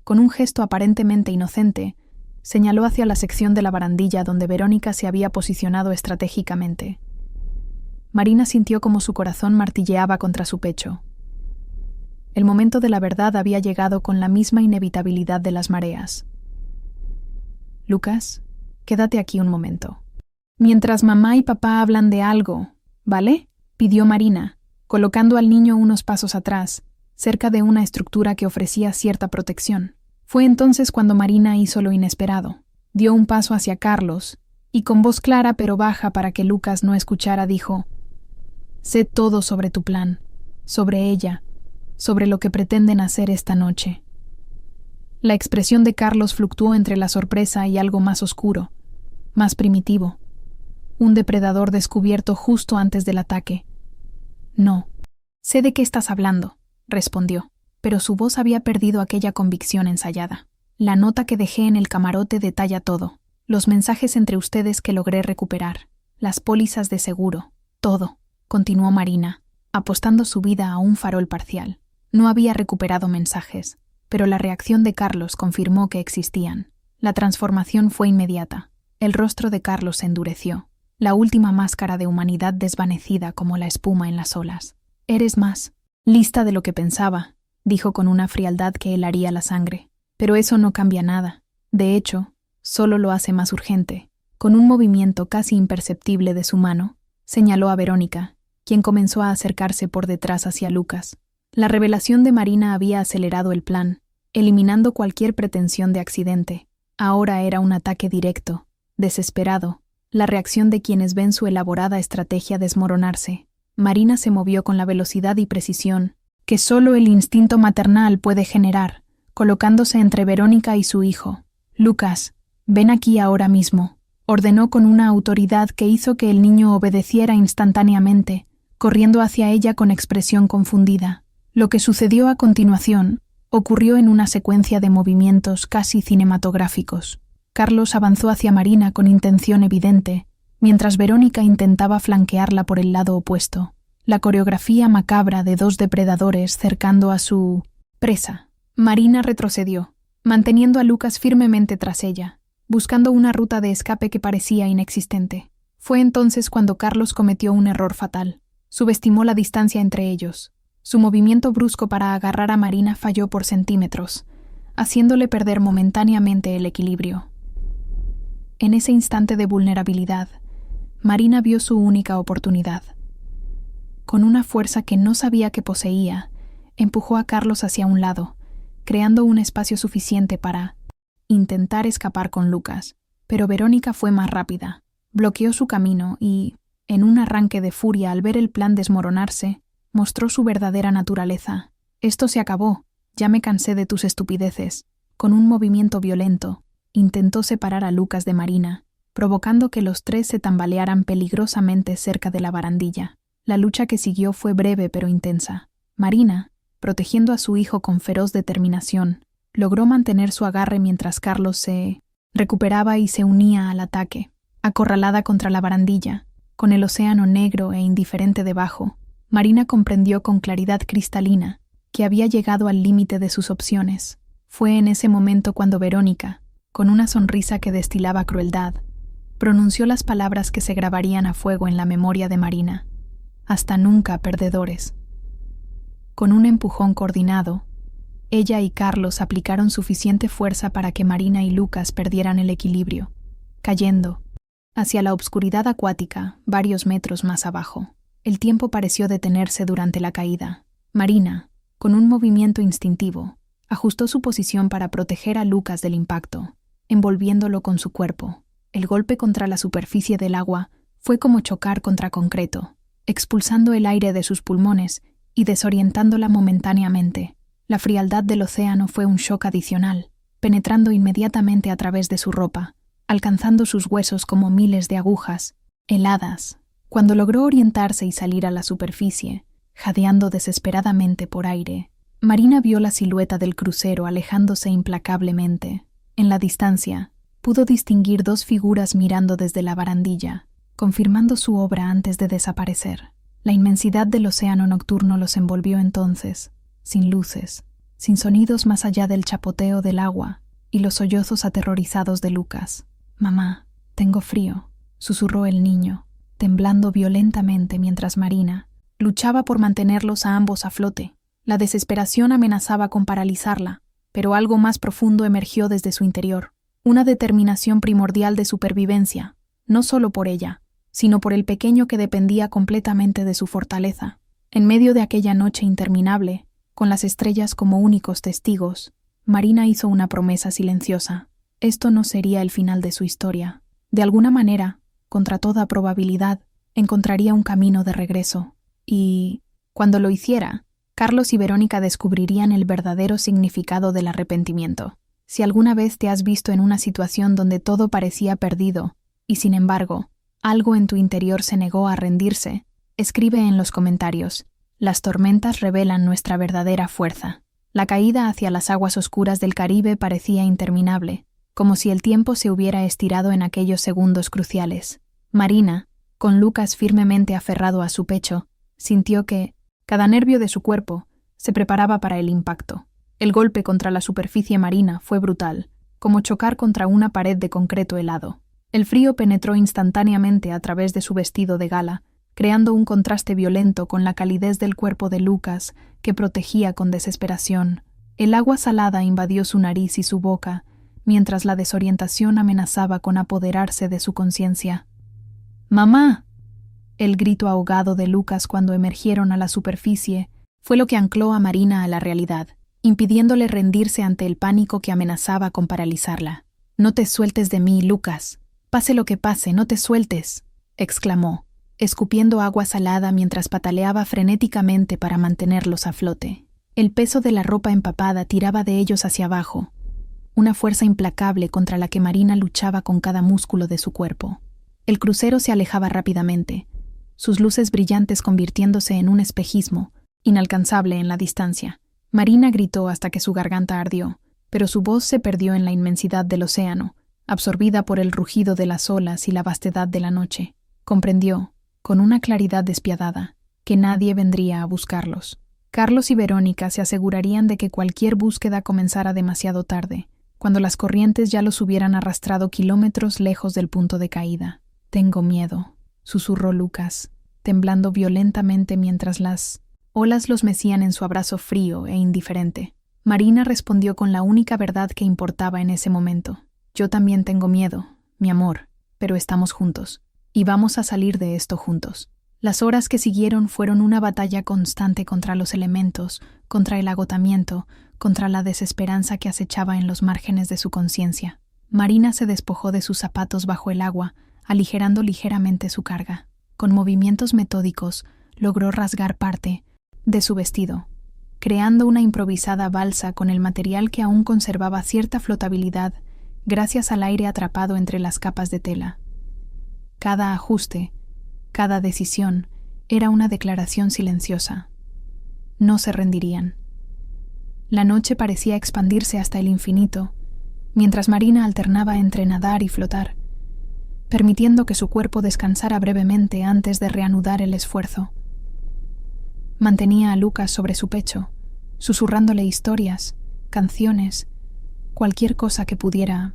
Con un gesto aparentemente inocente, señaló hacia la sección de la barandilla donde Verónica se había posicionado estratégicamente. Marina sintió como su corazón martilleaba contra su pecho. El momento de la verdad había llegado con la misma inevitabilidad de las mareas. «Lucas, quédate aquí un momento. Mientras mamá y papá hablan de algo, ¿vale?», pidió Marina, colocando al niño unos pasos atrás, cerca de una estructura que ofrecía cierta protección. Fue entonces cuando Marina hizo lo inesperado. Dio un paso hacia Carlos y con voz clara pero baja para que Lucas no escuchara dijo: «Sé todo sobre tu plan, sobre ella, sobre lo que pretenden hacer esta noche». La expresión de Carlos fluctuó entre la sorpresa y algo más oscuro, más primitivo. Un depredador descubierto justo antes del ataque. «No, sé de qué estás hablando», respondió, pero su voz había perdido aquella convicción ensayada. «La nota que dejé en el camarote detalla todo. Los mensajes entre ustedes que logré recuperar. Las pólizas de seguro. Todo», continuó Marina, apostando su vida a un farol parcial. No había recuperado mensajes, pero la reacción de Carlos confirmó que existían. La transformación fue inmediata. El rostro de Carlos se endureció, la última máscara de humanidad desvanecida como la espuma en las olas. «Eres más lista de lo que pensaba», dijo con una frialdad que helaría la sangre. Pero eso no cambia nada. De hecho, solo lo hace más urgente. Con un movimiento casi imperceptible de su mano, señaló a Verónica, quien comenzó a acercarse por detrás hacia Lucas. La revelación de Marina había acelerado el plan, eliminando cualquier pretensión de accidente. Ahora era un ataque directo, desesperado, la reacción de quienes ven su elaborada estrategia desmoronarse. Marina se movió con la velocidad y precisión que solo el instinto maternal puede generar, colocándose entre Verónica y su hijo. «Lucas, ven aquí ahora mismo», ordenó con una autoridad que hizo que el niño obedeciera instantáneamente, corriendo hacia ella con expresión confundida. Lo que sucedió a continuación ocurrió en una secuencia de movimientos casi cinematográficos. Carlos avanzó hacia Marina con intención evidente, mientras Verónica intentaba flanquearla por el lado opuesto. La coreografía macabra de dos depredadores cercando a su presa. Marina retrocedió, manteniendo a Lucas firmemente tras ella, buscando una ruta de escape que parecía inexistente. Fue entonces cuando Carlos cometió un error fatal. Subestimó la distancia entre ellos. Su movimiento brusco para agarrar a Marina falló por centímetros, haciéndole perder momentáneamente el equilibrio. En ese instante de vulnerabilidad, Marina vio su única oportunidad. Con una fuerza que no sabía que poseía, empujó a Carlos hacia un lado, creando un espacio suficiente para intentar escapar con Lucas. Pero Verónica fue más rápida, bloqueó su camino y, en un arranque de furia al ver el plan desmoronarse, mostró su verdadera naturaleza. «Esto se acabó, ya me cansé de tus estupideces». Con un movimiento violento, intentó separar a Lucas de Marina, provocando que los tres se tambalearan peligrosamente cerca de la barandilla. La lucha que siguió fue breve pero intensa. Marina, protegiendo a su hijo con feroz determinación, logró mantener su agarre mientras Carlos se recuperaba y se unía al ataque. Acorralada contra la barandilla, con el océano negro e indiferente debajo, Marina comprendió con claridad cristalina que había llegado al límite de sus opciones. Fue en ese momento cuando Verónica, con una sonrisa que destilaba crueldad, pronunció las palabras que se grabarían a fuego en la memoria de Marina. «Hasta nunca, perdedores». Con un empujón coordinado, ella y Carlos aplicaron suficiente fuerza para que Marina y Lucas perdieran el equilibrio, cayendo hacia la obscuridad acuática varios metros más abajo. El tiempo pareció detenerse durante la caída. Marina, con un movimiento instintivo, ajustó su posición para proteger a Lucas del impacto, envolviéndolo con su cuerpo. El golpe contra la superficie del agua fue como chocar contra concreto, expulsando el aire de sus pulmones y desorientándola momentáneamente. La frialdad del océano fue un shock adicional, penetrando inmediatamente a través de su ropa, alcanzando sus huesos como miles de agujas, heladas. Cuando logró orientarse y salir a la superficie, jadeando desesperadamente por aire, Marina vio la silueta del crucero alejándose implacablemente. En la distancia, pudo distinguir dos figuras mirando desde la barandilla, confirmando su obra antes de desaparecer. La inmensidad del océano nocturno los envolvió entonces, sin luces, sin sonidos más allá del chapoteo del agua y los sollozos aterrorizados de Lucas. «Mamá, tengo frío», susurró el niño, temblando violentamente mientras Marina luchaba por mantenerlos a ambos a flote. La desesperación amenazaba con paralizarla, pero algo más profundo emergió desde su interior, una determinación primordial de supervivencia, no solo por ella, sino por el pequeño que dependía completamente de su fortaleza. En medio de aquella noche interminable, con las estrellas como únicos testigos, Marina hizo una promesa silenciosa. Esto no sería el final de su historia. De alguna manera, contra toda probabilidad, encontraría un camino de regreso. Y, cuando lo hiciera, Carlos y Verónica descubrirían el verdadero significado del arrepentimiento. Si alguna vez te has visto en una situación donde todo parecía perdido, y sin embargo, algo en tu interior se negó a rendirse, escribe en los comentarios. Las tormentas revelan nuestra verdadera fuerza. La caída hacia las aguas oscuras del Caribe parecía interminable, como si el tiempo se hubiera estirado en aquellos segundos cruciales. Marina, con Lucas firmemente aferrado a su pecho, sintió que cada nervio de su cuerpo se preparaba para el impacto. El golpe contra la superficie marina fue brutal, como chocar contra una pared de concreto helado. El frío penetró instantáneamente a través de su vestido de gala, creando un contraste violento con la calidez del cuerpo de Lucas, que protegía con desesperación. El agua salada invadió su nariz y su boca, mientras la desorientación amenazaba con apoderarse de su conciencia. ¡Mamá! El grito ahogado de Lucas cuando emergieron a la superficie fue lo que ancló a Marina a la realidad, impidiéndole rendirse ante el pánico que amenazaba con paralizarla. «No te sueltes de mí, Lucas. Pase lo que pase, no te sueltes», exclamó, escupiendo agua salada mientras pataleaba frenéticamente para mantenerlos a flote. El peso de la ropa empapada tiraba de ellos hacia abajo, una fuerza implacable contra la que Marina luchaba con cada músculo de su cuerpo. El crucero se alejaba rápidamente, sus luces brillantes convirtiéndose en un espejismo, inalcanzable en la distancia. Marina gritó hasta que su garganta ardió, pero su voz se perdió en la inmensidad del océano, absorbida por el rugido de las olas y la vastedad de la noche. Comprendió, con una claridad despiadada, que nadie vendría a buscarlos. Carlos y Verónica se asegurarían de que cualquier búsqueda comenzara demasiado tarde, cuando las corrientes ya los hubieran arrastrado kilómetros lejos del punto de caída. «Tengo miedo», susurró Lucas, temblando violentamente mientras las olas los mecían en su abrazo frío e indiferente. Marina respondió con la única verdad que importaba en ese momento. «Yo también tengo miedo, mi amor, pero estamos juntos, y vamos a salir de esto juntos». Las horas que siguieron fueron una batalla constante contra los elementos, contra el agotamiento, contra la desesperanza que acechaba en los márgenes de su conciencia. Marina se despojó de sus zapatos bajo el agua, aligerando ligeramente su carga. Con movimientos metódicos, logró rasgar parte de su vestido, creando una improvisada balsa con el material que aún conservaba cierta flotabilidad gracias al aire atrapado entre las capas de tela. Cada ajuste, cada decisión, era una declaración silenciosa. No se rendirían. La noche parecía expandirse hasta el infinito, mientras Marina alternaba entre nadar y flotar, permitiendo que su cuerpo descansara brevemente antes de reanudar el esfuerzo. Mantenía a Lucas sobre su pecho, susurrándole historias, canciones, cualquier cosa que pudiera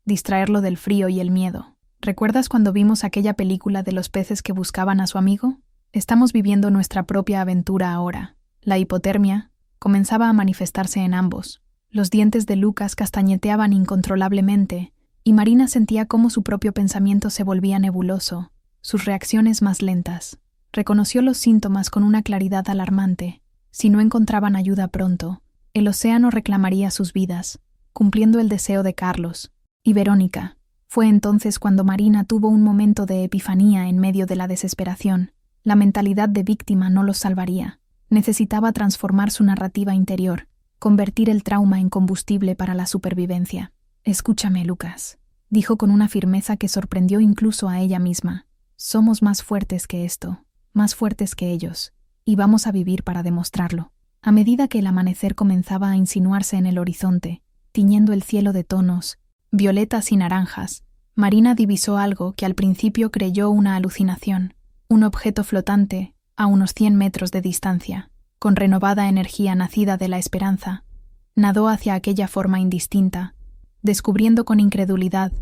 distraerlo del frío y el miedo. ¿Recuerdas cuando vimos aquella película de los peces que buscaban a su amigo? Estamos viviendo nuestra propia aventura ahora. La hipotermia comenzaba a manifestarse en ambos. Los dientes de Lucas castañeteaban incontrolablemente, y Marina sentía cómo su propio pensamiento se volvía nebuloso, sus reacciones más lentas. Reconoció los síntomas con una claridad alarmante. Si no encontraban ayuda pronto, el océano reclamaría sus vidas, cumpliendo el deseo de Carlos y Verónica. Fue entonces cuando Marina tuvo un momento de epifanía en medio de la desesperación. La mentalidad de víctima no los salvaría. Necesitaba transformar su narrativa interior, convertir el trauma en combustible para la supervivencia. «Escúchame, Lucas», dijo con una firmeza que sorprendió incluso a ella misma. «Somos más fuertes que esto, más fuertes que ellos, y vamos a vivir para demostrarlo». A medida que el amanecer comenzaba a insinuarse en el horizonte, tiñendo el cielo de tonos violetas y naranjas, Marina divisó algo que al principio creyó una alucinación, un objeto flotante a unos 100 metros de distancia. Con renovada energía nacida de la esperanza, nadó hacia aquella forma indistinta, descubriendo con incredulidad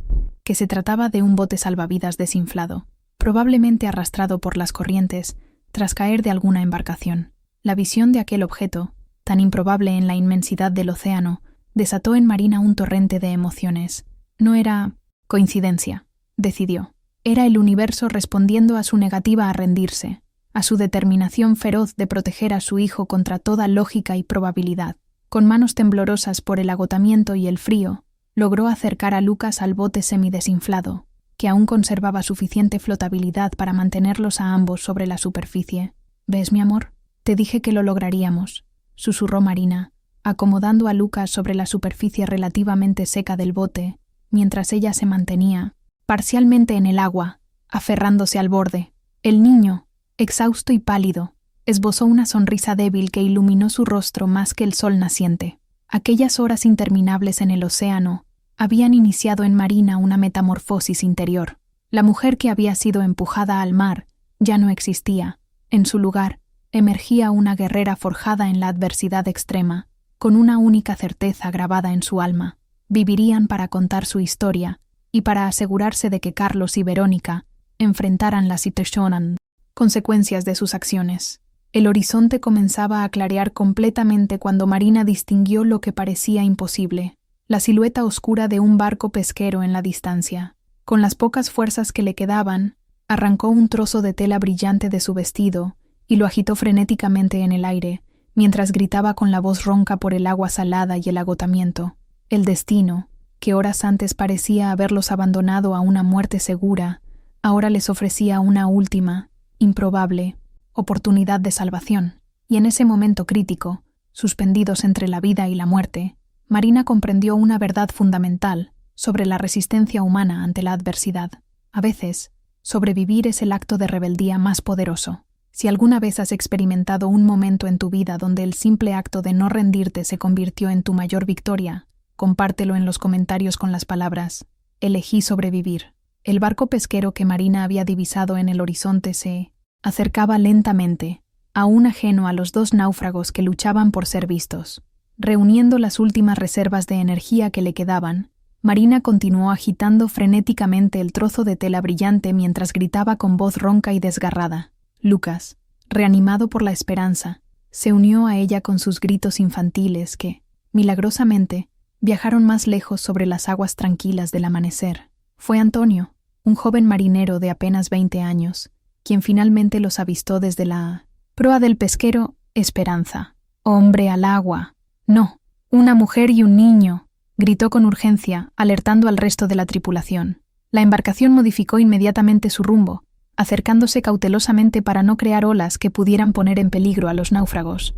que se trataba de un bote salvavidas desinflado, probablemente arrastrado por las corrientes tras caer de alguna embarcación. La visión de aquel objeto, tan improbable en la inmensidad del océano, desató en Marina un torrente de emociones. No era coincidencia, decidió. Era el universo respondiendo a su negativa a rendirse, a su determinación feroz de proteger a su hijo contra toda lógica y probabilidad. Con manos temblorosas por el agotamiento y el frío, logró acercar a Lucas al bote semidesinflado, que aún conservaba suficiente flotabilidad para mantenerlos a ambos sobre la superficie. «¿Ves, mi amor? Te dije que lo lograríamos», susurró Marina, acomodando a Lucas sobre la superficie relativamente seca del bote, mientras ella se mantenía, parcialmente en el agua, aferrándose al borde. El niño, exhausto y pálido, esbozó una sonrisa débil que iluminó su rostro más que el sol naciente. Aquellas horas interminables en el océano habían iniciado en Marina una metamorfosis interior. La mujer que había sido empujada al mar ya no existía. En su lugar, emergía una guerrera forjada en la adversidad extrema, con una única certeza grabada en su alma. Vivirían para contar su historia y para asegurarse de que Carlos y Verónica enfrentaran la situación consecuencias de sus acciones. El horizonte comenzaba a clarear completamente cuando Marina distinguió lo que parecía imposible, la silueta oscura de un barco pesquero en la distancia. Con las pocas fuerzas que le quedaban, arrancó un trozo de tela brillante de su vestido y lo agitó frenéticamente en el aire, mientras gritaba con la voz ronca por el agua salada y el agotamiento. El destino, que horas antes parecía haberlos abandonado a una muerte segura, ahora les ofrecía una última, improbable, oportunidad de salvación. Y en ese momento crítico, suspendidos entre la vida y la muerte, Marina comprendió una verdad fundamental sobre la resistencia humana ante la adversidad. A veces, sobrevivir es el acto de rebeldía más poderoso. Si alguna vez has experimentado un momento en tu vida donde el simple acto de no rendirte se convirtió en tu mayor victoria, compártelo en los comentarios con las palabras: elegí sobrevivir. El barco pesquero que Marina había divisado en el horizonte se acercaba lentamente, aún ajeno a los dos náufragos que luchaban por ser vistos. Reuniendo las últimas reservas de energía que le quedaban, Marina continuó agitando frenéticamente el trozo de tela brillante mientras gritaba con voz ronca y desgarrada. Lucas, reanimado por la esperanza, se unió a ella con sus gritos infantiles que, milagrosamente, viajaron más lejos sobre las aguas tranquilas del amanecer. Fue Antonio, un joven marinero de apenas 20 años, quien finalmente los avistó desde la proa del pesquero Esperanza. «¡Hombre al agua! ¡No! ¡Una mujer y un niño!», gritó con urgencia, alertando al resto de la tripulación. La embarcación modificó inmediatamente su rumbo, acercándose cautelosamente para no crear olas que pudieran poner en peligro a los náufragos.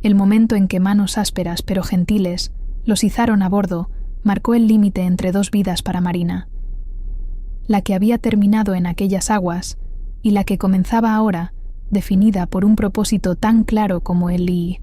El momento en que manos ásperas pero gentiles los izaron a bordo marcó el límite entre dos vidas para Marina: la que había terminado en aquellas aguas y la que comenzaba ahora, definida por un propósito tan claro como el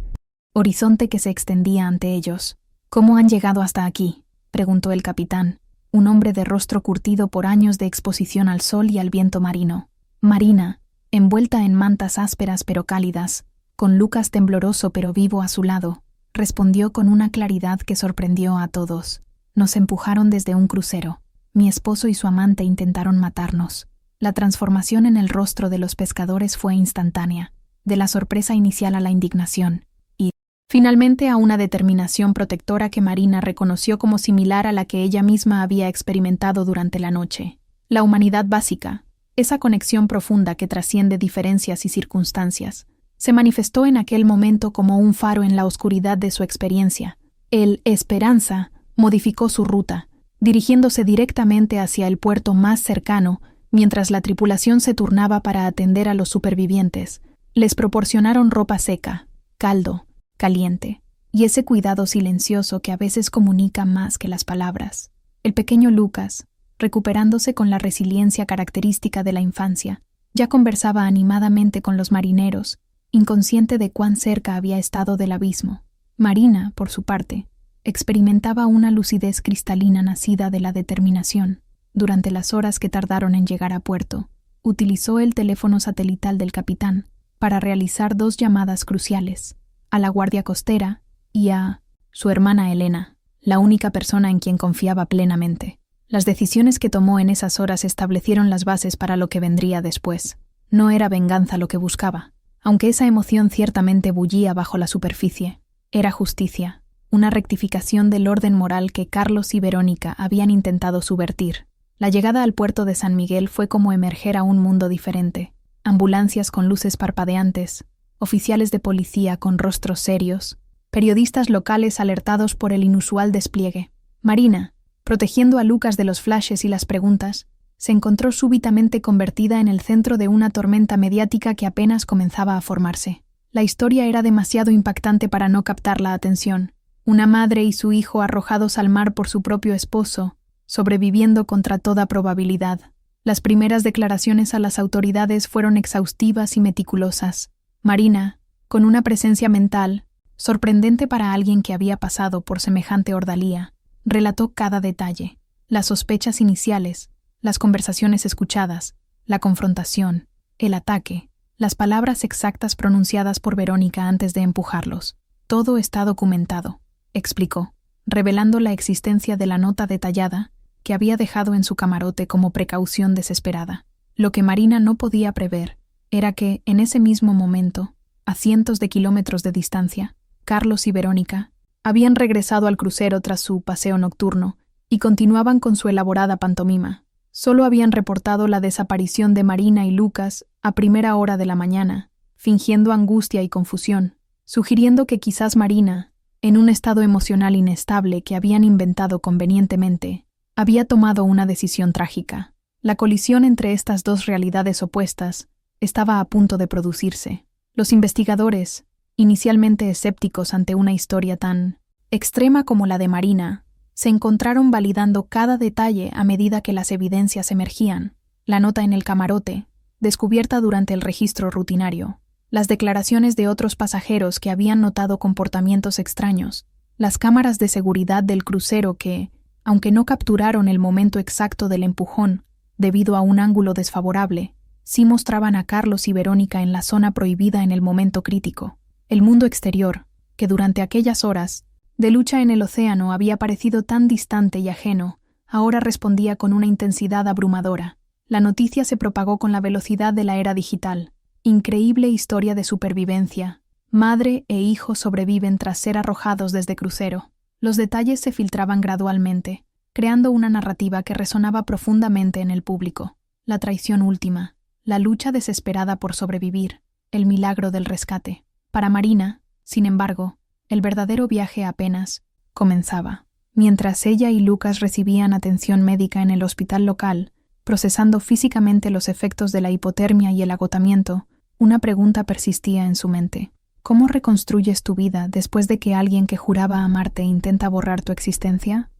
horizonte que se extendía ante ellos. «¿Cómo han llegado hasta aquí?», preguntó el capitán, un hombre de rostro curtido por años de exposición al sol y al viento marino. Marina, envuelta en mantas ásperas pero cálidas, con Lucas tembloroso pero vivo a su lado, respondió con una claridad que sorprendió a todos. «Nos empujaron desde un crucero. Mi esposo y su amante intentaron matarnos». La transformación en el rostro de los pescadores fue instantánea, de la sorpresa inicial a la indignación, y, finalmente, a una determinación protectora que Marina reconoció como similar a la que ella misma había experimentado durante la noche. La humanidad básica, esa conexión profunda que trasciende diferencias y circunstancias, se manifestó en aquel momento como un faro en la oscuridad de su experiencia. El Esperanza modificó su ruta, dirigiéndose directamente hacia el puerto más cercano, mientras la tripulación se turnaba para atender a los supervivientes. Les proporcionaron ropa seca, caldo, caliente, y ese cuidado silencioso que a veces comunica más que las palabras. El pequeño Lucas, recuperándose con la resiliencia característica de la infancia, ya conversaba animadamente con los marineros, inconsciente de cuán cerca había estado del abismo. Marina, por su parte, experimentaba una lucidez cristalina nacida de la determinación. Durante las horas que tardaron en llegar a puerto, utilizó el teléfono satelital del capitán para realizar 2 llamadas cruciales: a la guardia costera y a su hermana Elena, la única persona en quien confiaba plenamente. Las decisiones que tomó en esas horas establecieron las bases para lo que vendría después. No era venganza lo que buscaba, aunque esa emoción ciertamente bullía bajo la superficie. Era justicia, una rectificación del orden moral que Carlos y Verónica habían intentado subvertir. La llegada al puerto de San Miguel fue como emerger a un mundo diferente. Ambulancias con luces parpadeantes, oficiales de policía con rostros serios, periodistas locales alertados por el inusual despliegue. Marina, protegiendo a Lucas de los flashes y las preguntas, se encontró súbitamente convertida en el centro de una tormenta mediática que apenas comenzaba a formarse. La historia era demasiado impactante para no captar la atención. Una madre y su hijo arrojados al mar por su propio esposo, sobreviviendo contra toda probabilidad. Las primeras declaraciones a las autoridades fueron exhaustivas y meticulosas. Marina, con una presencia mental, sorprendente para alguien que había pasado por semejante ordalía, relató cada detalle: las sospechas iniciales, las conversaciones escuchadas, la confrontación, el ataque, las palabras exactas pronunciadas por Verónica antes de empujarlos. «Todo está documentado», explicó, revelando la existencia de la nota detallada que había dejado en su camarote como precaución desesperada. Lo que Marina no podía prever era que, en ese mismo momento, a cientos de kilómetros de distancia, Carlos y Verónica habían regresado al crucero tras su paseo nocturno y continuaban con su elaborada pantomima. Solo habían reportado la desaparición de Marina y Lucas a primera hora de la mañana, fingiendo angustia y confusión, sugiriendo que quizás Marina, en un estado emocional inestable que habían inventado convenientemente, había tomado una decisión trágica. La colisión entre estas dos realidades opuestas estaba a punto de producirse. Los investigadores, inicialmente escépticos ante una historia tan extrema como la de Marina, se encontraron validando cada detalle a medida que las evidencias emergían: la nota en el camarote, descubierta durante el registro rutinario, las declaraciones de otros pasajeros que habían notado comportamientos extraños, las cámaras de seguridad del crucero que, aunque no capturaron el momento exacto del empujón debido a un ángulo desfavorable, sí mostraban a Carlos y Verónica en la zona prohibida en el momento crítico. El mundo exterior, que durante aquellas horas de lucha en el océano había parecido tan distante y ajeno, ahora respondía con una intensidad abrumadora. La noticia se propagó con la velocidad de la era digital. Increíble historia de supervivencia. Madre e hijo sobreviven tras ser arrojados desde crucero. Los detalles se filtraban gradualmente, creando una narrativa que resonaba profundamente en el público. La traición última, la lucha desesperada por sobrevivir, el milagro del rescate. Para Marina, sin embargo, el verdadero viaje apenas comenzaba. Mientras ella y Lucas recibían atención médica en el hospital local, procesando físicamente los efectos de la hipotermia y el agotamiento, una pregunta persistía en su mente. ¿Cómo reconstruyes tu vida después de que alguien que juraba amarte intenta borrar tu existencia?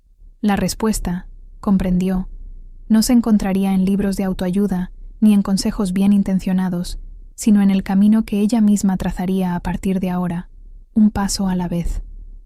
La respuesta, comprendió, no se encontraría en libros de autoayuda ni en consejos bien intencionados, sino en el camino que ella misma trazaría a partir de ahora, un paso a la vez.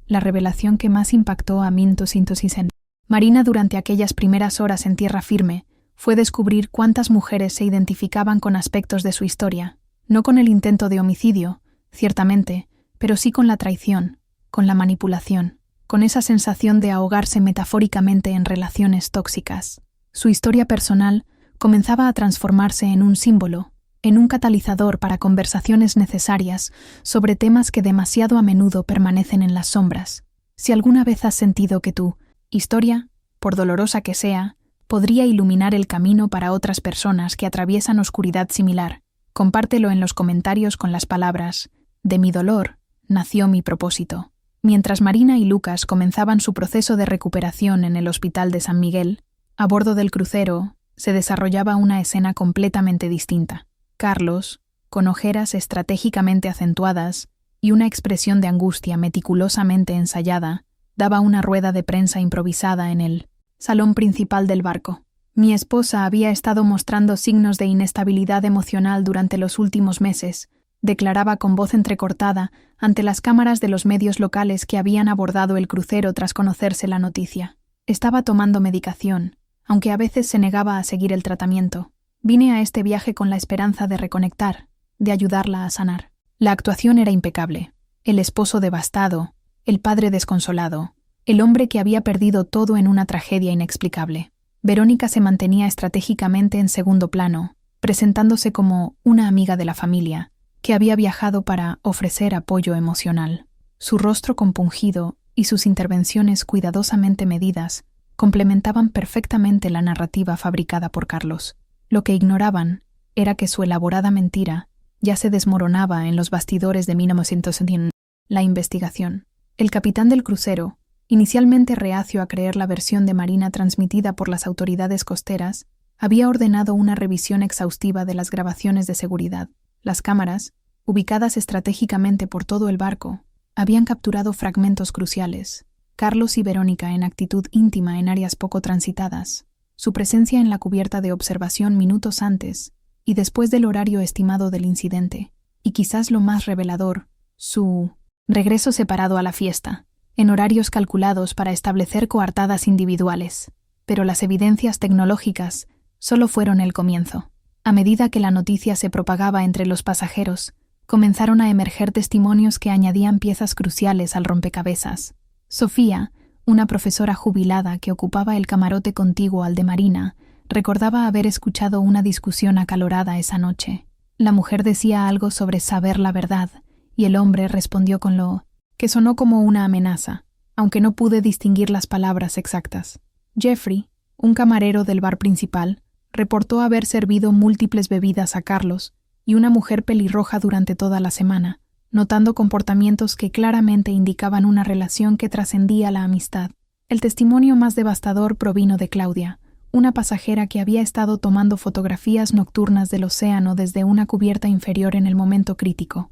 La revelación que más impactó a Minto Sintosisen. Marina durante aquellas primeras horas en tierra firme fue descubrir cuántas mujeres se identificaban con aspectos de su historia, no con el intento de homicidio, ciertamente, pero sí con la traición, con la manipulación, con esa sensación de ahogarse metafóricamente en relaciones tóxicas. Su historia personal comenzaba a transformarse en un símbolo, en un catalizador para conversaciones necesarias sobre temas que demasiado a menudo permanecen en las sombras. Si alguna vez has sentido que tu historia, por dolorosa que sea, podría iluminar el camino para otras personas que atraviesan oscuridad similar, compártelo en los comentarios con las palabras: de mi dolor nació mi propósito. Mientras Marina y Lucas comenzaban su proceso de recuperación en el hospital de San Miguel, a bordo del crucero se desarrollaba una escena completamente distinta. Carlos, con ojeras estratégicamente acentuadas y una expresión de angustia meticulosamente ensayada, daba una rueda de prensa improvisada en el salón principal del barco. Mi esposa había estado mostrando signos de inestabilidad emocional durante los últimos meses, declaraba con voz entrecortada ante las cámaras de los medios locales que habían abordado el crucero tras conocerse la noticia. Estaba tomando medicación, aunque a veces se negaba a seguir el tratamiento. Vine a este viaje con la esperanza de reconectar, de ayudarla a sanar. La actuación era impecable. El esposo devastado, el padre desconsolado, el hombre que había perdido todo en una tragedia inexplicable. Verónica se mantenía estratégicamente en segundo plano, presentándose como una amiga de la familia, que había viajado para ofrecer apoyo emocional. Su rostro compungido y sus intervenciones cuidadosamente medidas complementaban perfectamente la narrativa fabricada por Carlos. Lo que ignoraban era que su elaborada mentira ya se desmoronaba en los bastidores de 1970. La investigación. El capitán del crucero, inicialmente reacio a creer la versión de Marina transmitida por las autoridades costeras, había ordenado una revisión exhaustiva de las grabaciones de seguridad. Las cámaras, ubicadas estratégicamente por todo el barco, habían capturado fragmentos cruciales. Carlos y Verónica en actitud íntima en áreas poco transitadas, su presencia en la cubierta de observación minutos antes y después del horario estimado del incidente, y quizás lo más revelador, su regreso separado a la fiesta, en horarios calculados para establecer coartadas individuales. Pero las evidencias tecnológicas solo fueron el comienzo. A medida que la noticia se propagaba entre los pasajeros, comenzaron a emerger testimonios que añadían piezas cruciales al rompecabezas. Sofía, una profesora jubilada que ocupaba el camarote contiguo al de Marina, recordaba haber escuchado una discusión acalorada esa noche. La mujer decía algo sobre saber la verdad, y el hombre respondió con lo que sonó como una amenaza, aunque no pude distinguir las palabras exactas. Jeffrey, un camarero del bar principal, reportó haber servido múltiples bebidas a Carlos y una mujer pelirroja durante toda la semana, notando comportamientos que claramente indicaban una relación que trascendía la amistad. El testimonio más devastador provino de Claudia, una pasajera que había estado tomando fotografías nocturnas del océano desde una cubierta inferior en el momento crítico.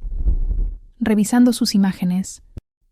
Revisando sus imágenes,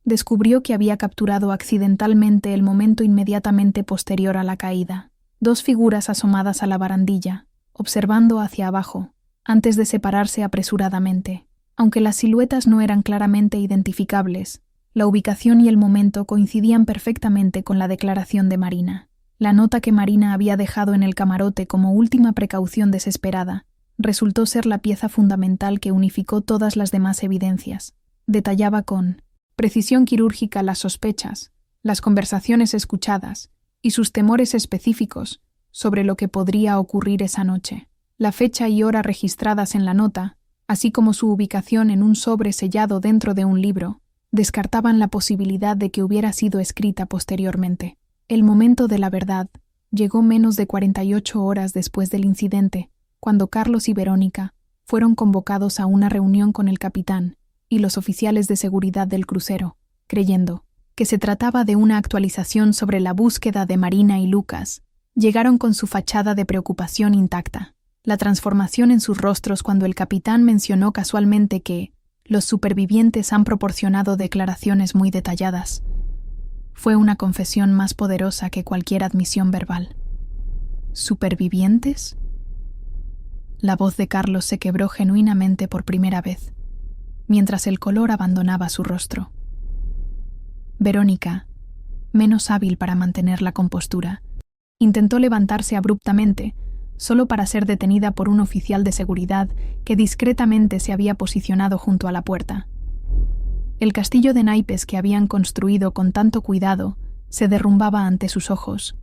descubrió que había capturado accidentalmente el momento inmediatamente posterior a la caída. Dos figuras asomadas a la barandilla, observando hacia abajo, antes de separarse apresuradamente. Aunque las siluetas no eran claramente identificables, la ubicación y el momento coincidían perfectamente con la declaración de Marina. La nota que Marina había dejado en el camarote como última precaución desesperada resultó ser la pieza fundamental que unificó todas las demás evidencias. Detallaba con precisión quirúrgica las sospechas, las conversaciones escuchadas y sus temores específicos sobre lo que podría ocurrir esa noche. La fecha y hora registradas en la nota, así como su ubicación en un sobre sellado dentro de un libro, descartaban la posibilidad de que hubiera sido escrita posteriormente. El momento de la verdad llegó menos de 48 horas después del incidente, cuando Carlos y Verónica fueron convocados a una reunión con el capitán y los oficiales de seguridad del crucero, creyendo que se trataba de una actualización sobre la búsqueda de Marina y Lucas. Llegaron con su fachada de preocupación intacta. La transformación en sus rostros cuando el capitán mencionó casualmente que los supervivientes han proporcionado declaraciones muy detalladas. Fue una confesión más poderosa que cualquier admisión verbal. ¿Supervivientes? La voz de Carlos se quebró genuinamente por primera vez, mientras el color abandonaba su rostro. Verónica, menos hábil para mantener la compostura, intentó levantarse abruptamente, solo para ser detenida por un oficial de seguridad que discretamente se había posicionado junto a la puerta. El castillo de naipes que habían construido con tanto cuidado se derrumbaba ante sus ojos,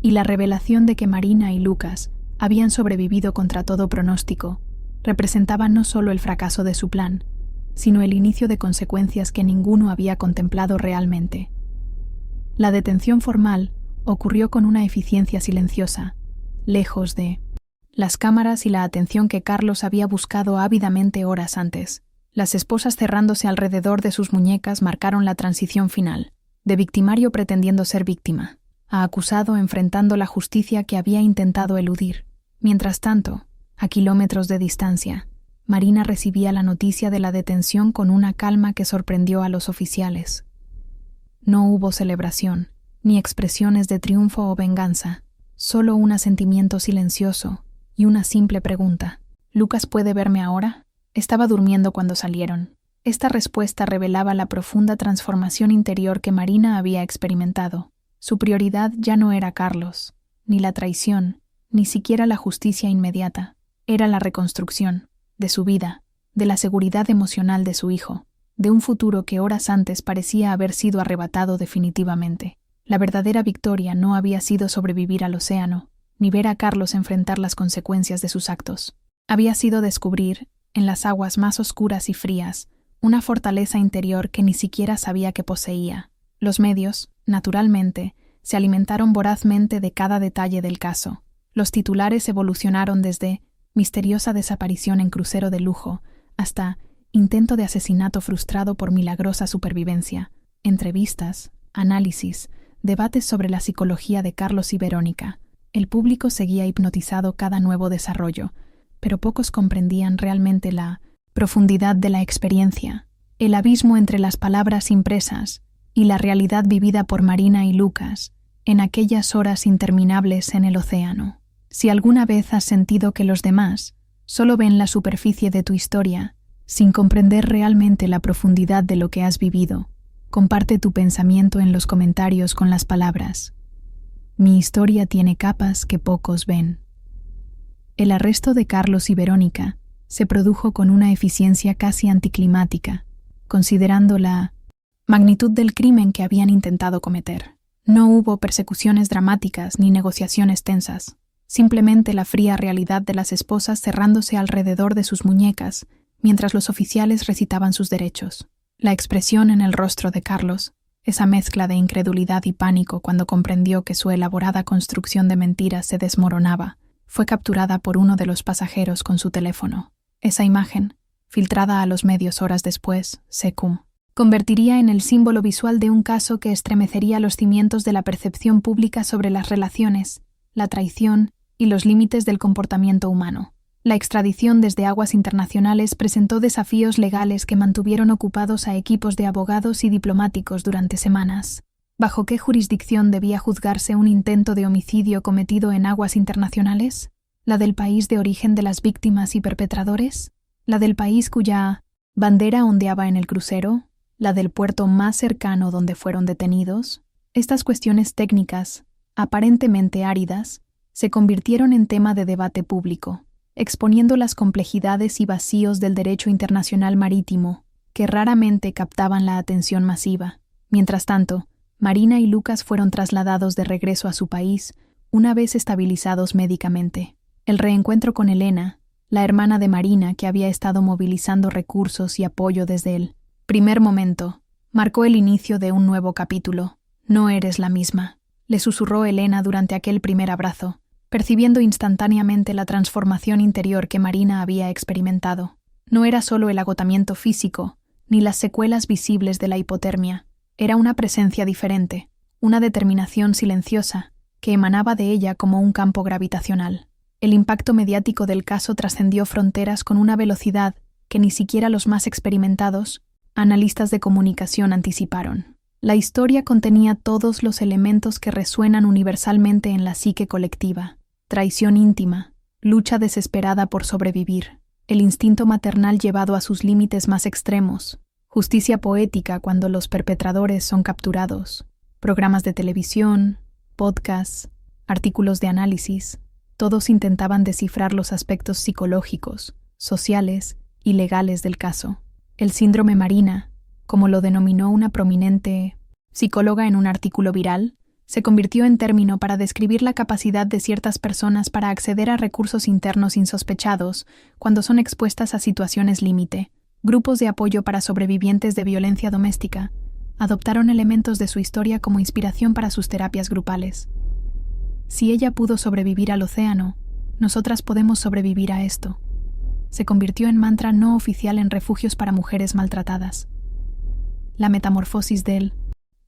y la revelación de que Marina y Lucas habían sobrevivido contra todo pronóstico representaba no solo el fracaso de su plan, sino el inicio de consecuencias que ninguno había contemplado realmente. La detención formal ocurrió con una eficiencia silenciosa, lejos de las cámaras y la atención que Carlos había buscado ávidamente horas antes. Las esposas cerrándose alrededor de sus muñecas marcaron la transición final, de victimario pretendiendo ser víctima, a acusado enfrentando la justicia que había intentado eludir. Mientras tanto, a kilómetros de distancia, Marina recibía la noticia de la detención con una calma que sorprendió a los oficiales. No hubo celebración, ni expresiones de triunfo o venganza, solo un asentimiento silencioso y una simple pregunta. ¿Lucas puede verme ahora? Estaba durmiendo cuando salieron. Esta respuesta revelaba la profunda transformación interior que Marina había experimentado. Su prioridad ya no era Carlos, ni la traición, ni siquiera la justicia inmediata. Era la reconstrucción de su vida, de la seguridad emocional de su hijo, de un futuro que horas antes parecía haber sido arrebatado definitivamente. La verdadera victoria no había sido sobrevivir al océano, ni ver a Carlos enfrentar las consecuencias de sus actos. Había sido descubrir, en las aguas más oscuras y frías, una fortaleza interior que ni siquiera sabía que poseía. Los medios, naturalmente, se alimentaron vorazmente de cada detalle del caso. Los titulares evolucionaron desde misteriosa desaparición en crucero de lujo hasta intento de asesinato frustrado por milagrosa supervivencia, entrevistas, análisis, debates sobre la psicología de Carlos y Verónica. El público seguía hipnotizado cada nuevo desarrollo, pero pocos comprendían realmente la profundidad de la experiencia, el abismo entre las palabras impresas y la realidad vivida por Marina y Lucas en aquellas horas interminables en el océano. Si alguna vez has sentido que los demás solo ven la superficie de tu historia, sin comprender realmente la profundidad de lo que has vivido, comparte tu pensamiento en los comentarios con las palabras: mi historia tiene capas que pocos ven. El arresto de Carlos y Verónica se produjo con una eficiencia casi anticlimática, considerando la magnitud del crimen que habían intentado cometer. No hubo persecuciones dramáticas ni negociaciones tensas. simplemente la fría realidad de las esposas cerrándose alrededor de sus muñecas, mientras los oficiales recitaban sus derechos. La expresión en el rostro de Carlos, esa mezcla de incredulidad y pánico cuando comprendió que su elaborada construcción de mentiras se desmoronaba, fue capturada por uno de los pasajeros con su teléfono. Esa imagen, filtrada a los medios horas después, se convertiría en el símbolo visual de un caso que estremecería los cimientos de la percepción pública sobre las relaciones, la traición y los límites del comportamiento humano. La extradición desde aguas internacionales presentó desafíos legales que mantuvieron ocupados a equipos de abogados y diplomáticos durante semanas. ¿Bajo qué jurisdicción debía juzgarse un intento de homicidio cometido en aguas internacionales? ¿La del país de origen de las víctimas y perpetradores? ¿La del país cuya bandera ondeaba en el crucero? ¿La del puerto más cercano donde fueron detenidos? Estas cuestiones técnicas, aparentemente áridas, se convirtieron en tema de debate público, exponiendo las complejidades y vacíos del derecho internacional marítimo, que raramente captaban la atención masiva. Mientras tanto, Marina y Lucas fueron trasladados de regreso a su país, una vez estabilizados médicamente. El reencuentro con Elena, la hermana de Marina que había estado movilizando recursos y apoyo desde el primer momento, marcó el inicio de un nuevo capítulo. «No eres la misma», le susurró Elena durante aquel primer abrazo, percibiendo instantáneamente la transformación interior que Marina había experimentado. No era solo el agotamiento físico, ni las secuelas visibles de la hipotermia. Era una presencia diferente, una determinación silenciosa, que emanaba de ella como un campo gravitacional. El impacto mediático del caso trascendió fronteras con una velocidad que ni siquiera los más experimentados analistas de comunicación anticiparon. La historia contenía todos los elementos que resuenan universalmente en la psique colectiva: traición íntima, lucha desesperada por sobrevivir, el instinto maternal llevado a sus límites más extremos, justicia poética cuando los perpetradores son capturados, programas de televisión, podcasts, artículos de análisis. Todos intentaban descifrar los aspectos psicológicos, sociales y legales del caso. El síndrome Marina, como lo denominó una prominente psicóloga en un artículo viral, se convirtió en término para describir la capacidad de ciertas personas para acceder a recursos internos insospechados cuando son expuestas a situaciones límite. Grupos de apoyo para sobrevivientes de violencia doméstica adoptaron elementos de su historia como inspiración para sus terapias grupales. Si ella pudo sobrevivir al océano, nosotras podemos sobrevivir a esto. Se convirtió en mantra no oficial en refugios para mujeres maltratadas. La metamorfosis del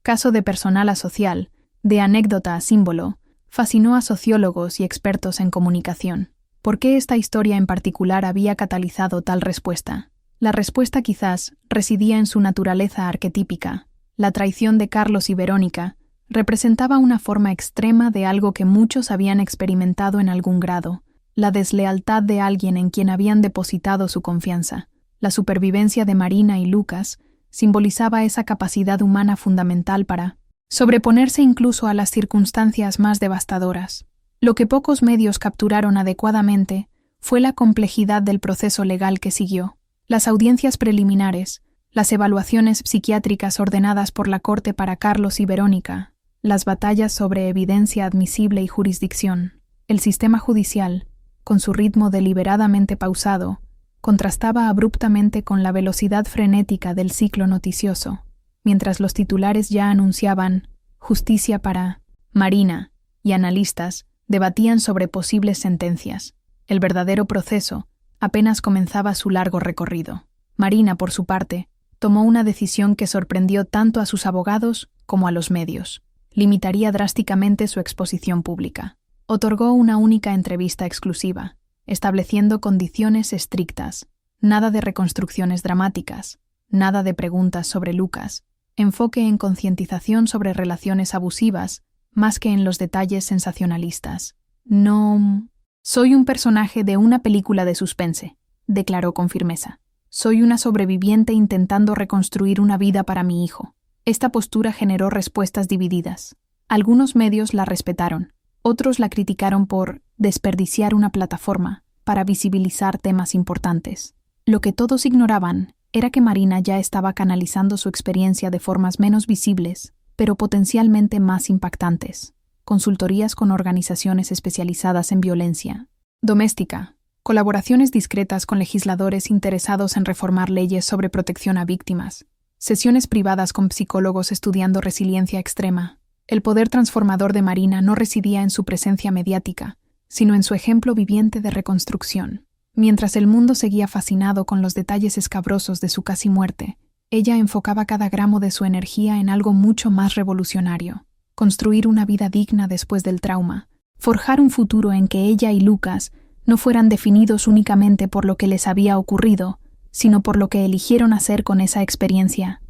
caso de personal a social, de anécdota a símbolo, fascinó a sociólogos y expertos en comunicación. ¿Por qué esta historia en particular había catalizado tal respuesta? La respuesta quizás residía en su naturaleza arquetípica. La traición de Carlos y Verónica representaba una forma extrema de algo que muchos habían experimentado en algún grado: la deslealtad de alguien en quien habían depositado su confianza. La supervivencia de Marina y Lucas simbolizaba esa capacidad humana fundamental para sobreponerse incluso a las circunstancias más devastadoras. Lo que pocos medios capturaron adecuadamente fue la complejidad del proceso legal que siguió. Las audiencias preliminares, las evaluaciones psiquiátricas ordenadas por la Corte para Carlos y Verónica, las batallas sobre evidencia admisible y jurisdicción. El sistema judicial, con su ritmo deliberadamente pausado, contrastaba abruptamente con la velocidad frenética del ciclo noticioso, mientras los titulares ya anunciaban justicia para Marina y analistas debatían sobre posibles sentencias. El verdadero proceso apenas comenzaba su largo recorrido. Marina, por su parte, tomó una decisión que sorprendió tanto a sus abogados como a los medios. Limitaría drásticamente su exposición pública. Otorgó una única entrevista exclusiva, estableciendo condiciones estrictas: nada de reconstrucciones dramáticas, nada de preguntas sobre Lucas, enfoque en concientización sobre relaciones abusivas, más que en los detalles sensacionalistas. «No soy un personaje de una película de suspense», declaró con firmeza. «Soy una sobreviviente intentando reconstruir una vida para mi hijo». Esta postura generó respuestas divididas. Algunos medios la respetaron, otros la criticaron por desperdiciar una plataforma para visibilizar temas importantes. Lo que todos ignoraban era que Marina ya estaba canalizando su experiencia de formas menos visibles, pero potencialmente más impactantes. consultorías con organizaciones especializadas en violencia doméstica, colaboraciones discretas con legisladores interesados en reformar leyes sobre protección a víctimas, sesiones privadas con psicólogos estudiando resiliencia extrema. El poder transformador de Marina no residía en su presencia mediática, sino en su ejemplo viviente de reconstrucción. Mientras el mundo seguía fascinado con los detalles escabrosos de su casi muerte, ella enfocaba cada gramo de su energía en algo mucho más revolucionario: construir una vida digna después del trauma, forjar un futuro en que ella y Lucas no fueran definidos únicamente por lo que les había ocurrido, sino por lo que eligieron hacer con esa experiencia.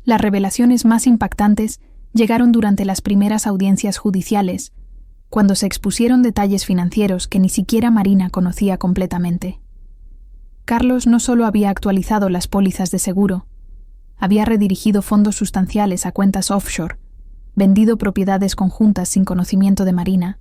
Las revelaciones más impactantes llegaron durante las primeras audiencias judiciales, cuando se expusieron detalles financieros que ni siquiera Marina conocía completamente. Carlos no solo había actualizado las pólizas de seguro, había redirigido fondos sustanciales a cuentas offshore, vendido propiedades conjuntas sin conocimiento de Marina,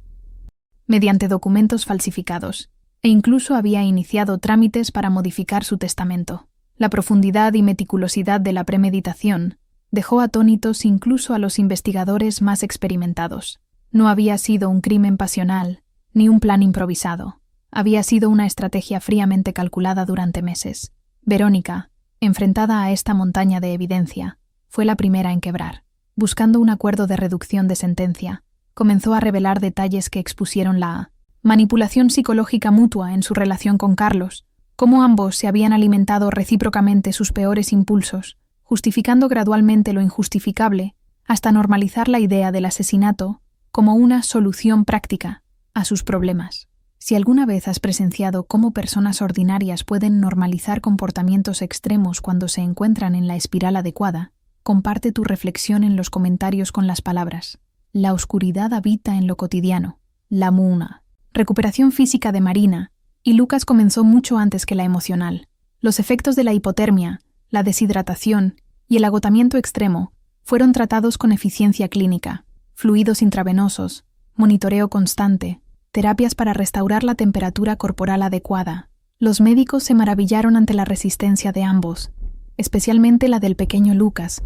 mediante documentos falsificados, e incluso había iniciado trámites para modificar su testamento. La profundidad y meticulosidad de la premeditación dejó atónitos incluso a los investigadores más experimentados. No había sido un crimen pasional, ni un plan improvisado. Había sido una estrategia fríamente calculada durante meses. Verónica, enfrentada a esta montaña de evidencia, fue la primera en quebrar. Buscando un acuerdo de reducción de sentencia, comenzó a revelar detalles que expusieron la manipulación psicológica mutua en su relación con Carlos, cómo ambos se habían alimentado recíprocamente sus peores impulsos, justificando gradualmente lo injustificable, hasta normalizar la idea del asesinato como una solución práctica a sus problemas. Si alguna vez has presenciado cómo personas ordinarias pueden normalizar comportamientos extremos cuando se encuentran en la espiral adecuada, comparte tu reflexión en los comentarios con las palabras: la oscuridad habita en lo cotidiano. La Muna. Recuperación física de Marina y Lucas comenzó mucho antes que la emocional. Los efectos de la hipotermia, la deshidratación y el agotamiento extremo fueron tratados con eficiencia clínica: fluidos intravenosos, monitoreo constante, terapias para restaurar la temperatura corporal adecuada. Los médicos se maravillaron ante la resistencia de ambos, especialmente la del pequeño Lucas,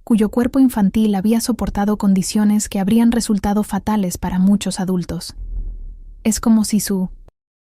cuyo cuerpo infantil había soportado condiciones que habrían resultado fatales para muchos adultos. Es como si su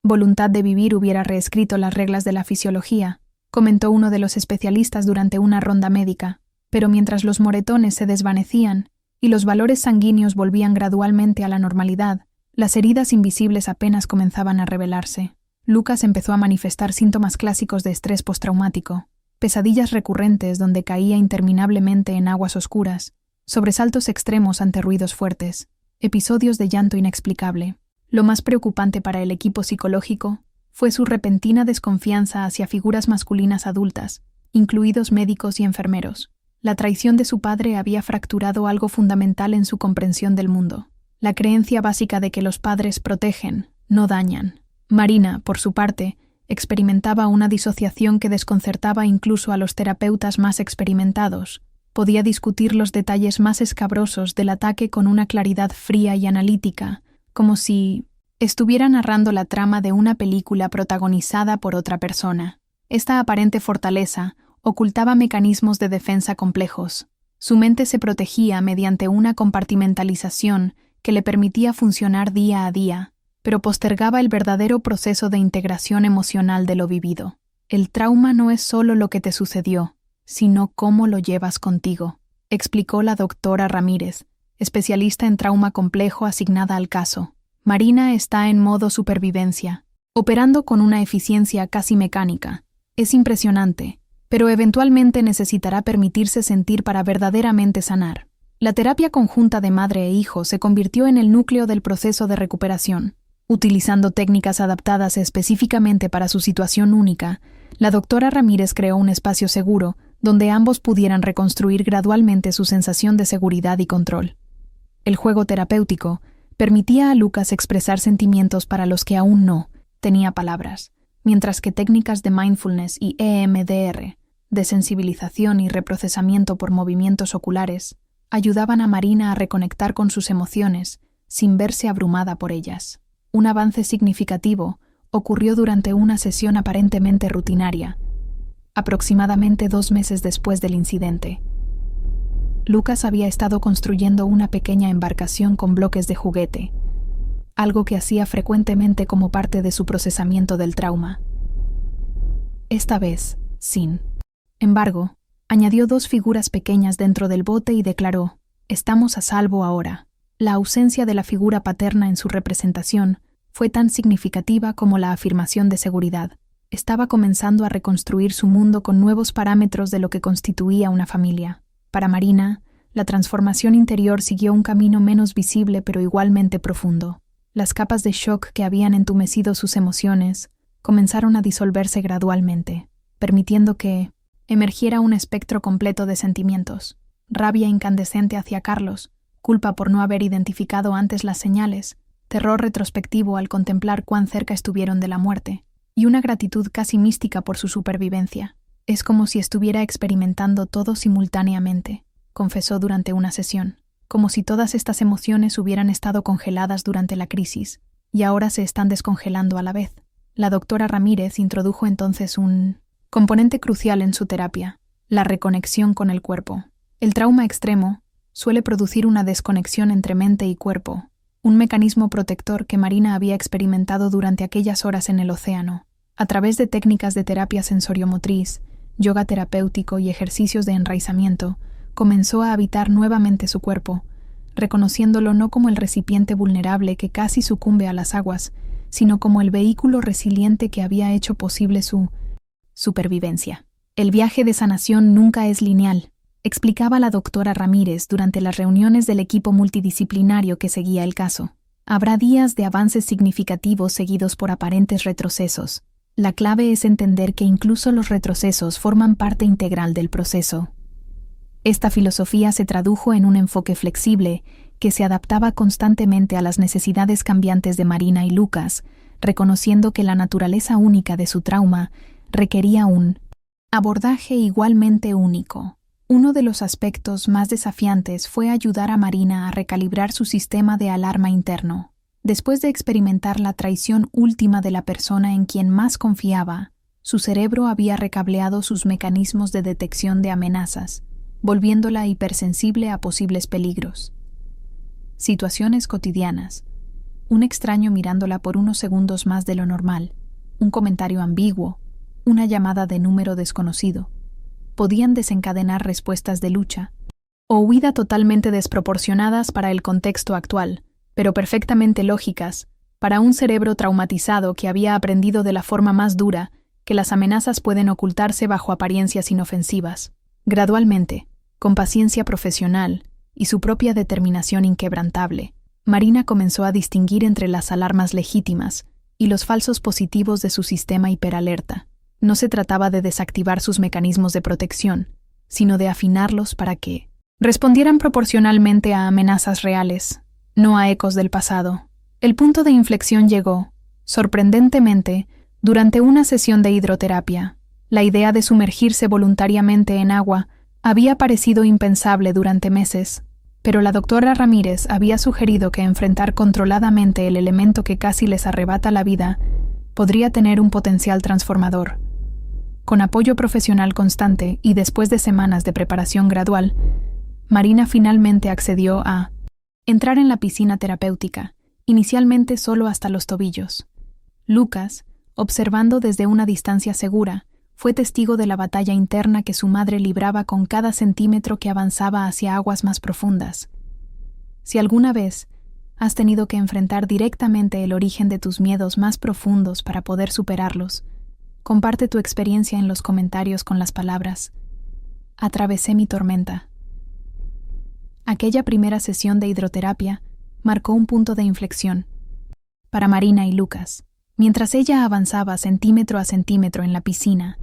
voluntad de vivir hubiera reescrito las reglas de la fisiología, comentó uno de los especialistas durante una ronda médica, pero mientras los moretones se desvanecían y los valores sanguíneos volvían gradualmente a la normalidad, las heridas invisibles apenas comenzaban a revelarse. Lucas empezó a manifestar síntomas clásicos de estrés postraumático: pesadillas recurrentes donde caía interminablemente en aguas oscuras, sobresaltos extremos ante ruidos fuertes, episodios de llanto inexplicable. Lo más preocupante para el equipo psicológico fue su repentina desconfianza hacia figuras masculinas adultas, incluidos médicos y enfermeros. La traición de su padre había fracturado algo fundamental en su comprensión del mundo: la creencia básica de que los padres protegen, no dañan. Marina, por su parte, experimentaba una disociación que desconcertaba incluso a los terapeutas más experimentados. Podía discutir los detalles más escabrosos del ataque con una claridad fría y analítica, como si estuviera narrando la trama de una película protagonizada por otra persona. Esta aparente fortaleza ocultaba mecanismos de defensa complejos. Su mente se protegía mediante una compartimentalización que le permitía funcionar día a día, pero postergaba el verdadero proceso de integración emocional de lo vivido. El trauma no es solo lo que te sucedió, sino cómo lo llevas contigo, explicó la doctora Ramírez, especialista en trauma complejo asignada al caso. Marina está en modo supervivencia, operando con una eficiencia casi mecánica. Es impresionante, pero eventualmente necesitará permitirse sentir para verdaderamente sanar. La terapia conjunta de madre e hijo se convirtió en el núcleo del proceso de recuperación. Utilizando técnicas adaptadas específicamente para su situación única, la doctora Ramírez creó un espacio seguro donde ambos pudieran reconstruir gradualmente su sensación de seguridad y control. El juego terapéutico permitía a Lucas expresar sentimientos para los que aún no tenía palabras, mientras que técnicas de mindfulness y EMDR, de sensibilización y reprocesamiento por movimientos oculares, ayudaban a Marina a reconectar con sus emociones sin verse abrumada por ellas. Un avance significativo ocurrió durante una sesión aparentemente rutinaria, aproximadamente 2 meses después del incidente. Lucas había estado construyendo una pequeña embarcación con bloques de juguete, algo que hacía frecuentemente como parte de su procesamiento del trauma. Esta vez, sin embargo, añadió 2 figuras pequeñas dentro del bote y declaró: «Estamos a salvo ahora». La ausencia de la figura paterna en su representación fue tan significativa como la afirmación de seguridad. Estaba comenzando a reconstruir su mundo con nuevos parámetros de lo que constituía una familia. Para Marina, la transformación interior siguió un camino menos visible pero igualmente profundo. Las capas de shock que habían entumecido sus emociones comenzaron a disolverse gradualmente, permitiendo que emergiera un espectro completo de sentimientos: rabia incandescente hacia Carlos, culpa por no haber identificado antes las señales, terror retrospectivo al contemplar cuán cerca estuvieron de la muerte, y una gratitud casi mística por su supervivencia. «Es como si estuviera experimentando todo simultáneamente», confesó durante una sesión, «como si todas estas emociones hubieran estado congeladas durante la crisis, y ahora se están descongelando a la vez». La doctora Ramírez introdujo entonces un componente crucial en su terapia: la reconexión con el cuerpo. El trauma extremo suele producir una desconexión entre mente y cuerpo, un mecanismo protector que Marina había experimentado durante aquellas horas en el océano. A través de técnicas de terapia sensoriomotriz, yoga terapéutico y ejercicios de enraizamiento, comenzó a habitar nuevamente su cuerpo, reconociéndolo no como el recipiente vulnerable que casi sucumbe a las aguas, sino como el vehículo resiliente que había hecho posible su supervivencia. «El viaje de sanación nunca es lineal», explicaba la doctora Ramírez durante las reuniones del equipo multidisciplinario que seguía el caso. «Habrá días de avances significativos seguidos por aparentes retrocesos. La clave es entender que incluso los retrocesos forman parte integral del proceso». Esta filosofía se tradujo en un enfoque flexible que se adaptaba constantemente a las necesidades cambiantes de Marina y Lucas, reconociendo que la naturaleza única de su trauma requería un abordaje igualmente único. Uno de los aspectos más desafiantes fue ayudar a Marina a recalibrar su sistema de alarma interno. Después de experimentar la traición última de la persona en quien más confiaba, su cerebro había recableado sus mecanismos de detección de amenazas, volviéndola hipersensible a posibles peligros. Situaciones cotidianas: un extraño mirándola por unos segundos más de lo normal, un comentario ambiguo, una llamada de número desconocido, podían desencadenar respuestas de lucha o huida totalmente desproporcionadas para el contexto actual, pero perfectamente lógicas para un cerebro traumatizado que había aprendido de la forma más dura que las amenazas pueden ocultarse bajo apariencias inofensivas. Gradualmente, con paciencia profesional y su propia determinación inquebrantable, Marina comenzó a distinguir entre las alarmas legítimas y los falsos positivos de su sistema hiperalerta. No se trataba de desactivar sus mecanismos de protección, sino de afinarlos para que respondieran proporcionalmente a amenazas reales, no a ecos del pasado. El punto de inflexión llegó, sorprendentemente, durante una sesión de hidroterapia. La idea de sumergirse voluntariamente en agua había parecido impensable durante meses, pero la doctora Ramírez había sugerido que enfrentar controladamente el elemento que casi les arrebata la vida podría tener un potencial transformador. Con apoyo profesional constante y después de semanas de preparación gradual, Marina finalmente accedió a entrar en la piscina terapéutica, inicialmente solo hasta los tobillos. Lucas, observando desde una distancia segura, fue testigo de la batalla interna que su madre libraba con cada centímetro que avanzaba hacia aguas más profundas. Si alguna vez has tenido que enfrentar directamente el origen de tus miedos más profundos para poder superarlos, comparte tu experiencia en los comentarios con las palabras: «Atravesé mi tormenta». Aquella primera sesión de hidroterapia marcó un punto de inflexión para Marina y Lucas. Mientras ella avanzaba centímetro a centímetro en la piscina,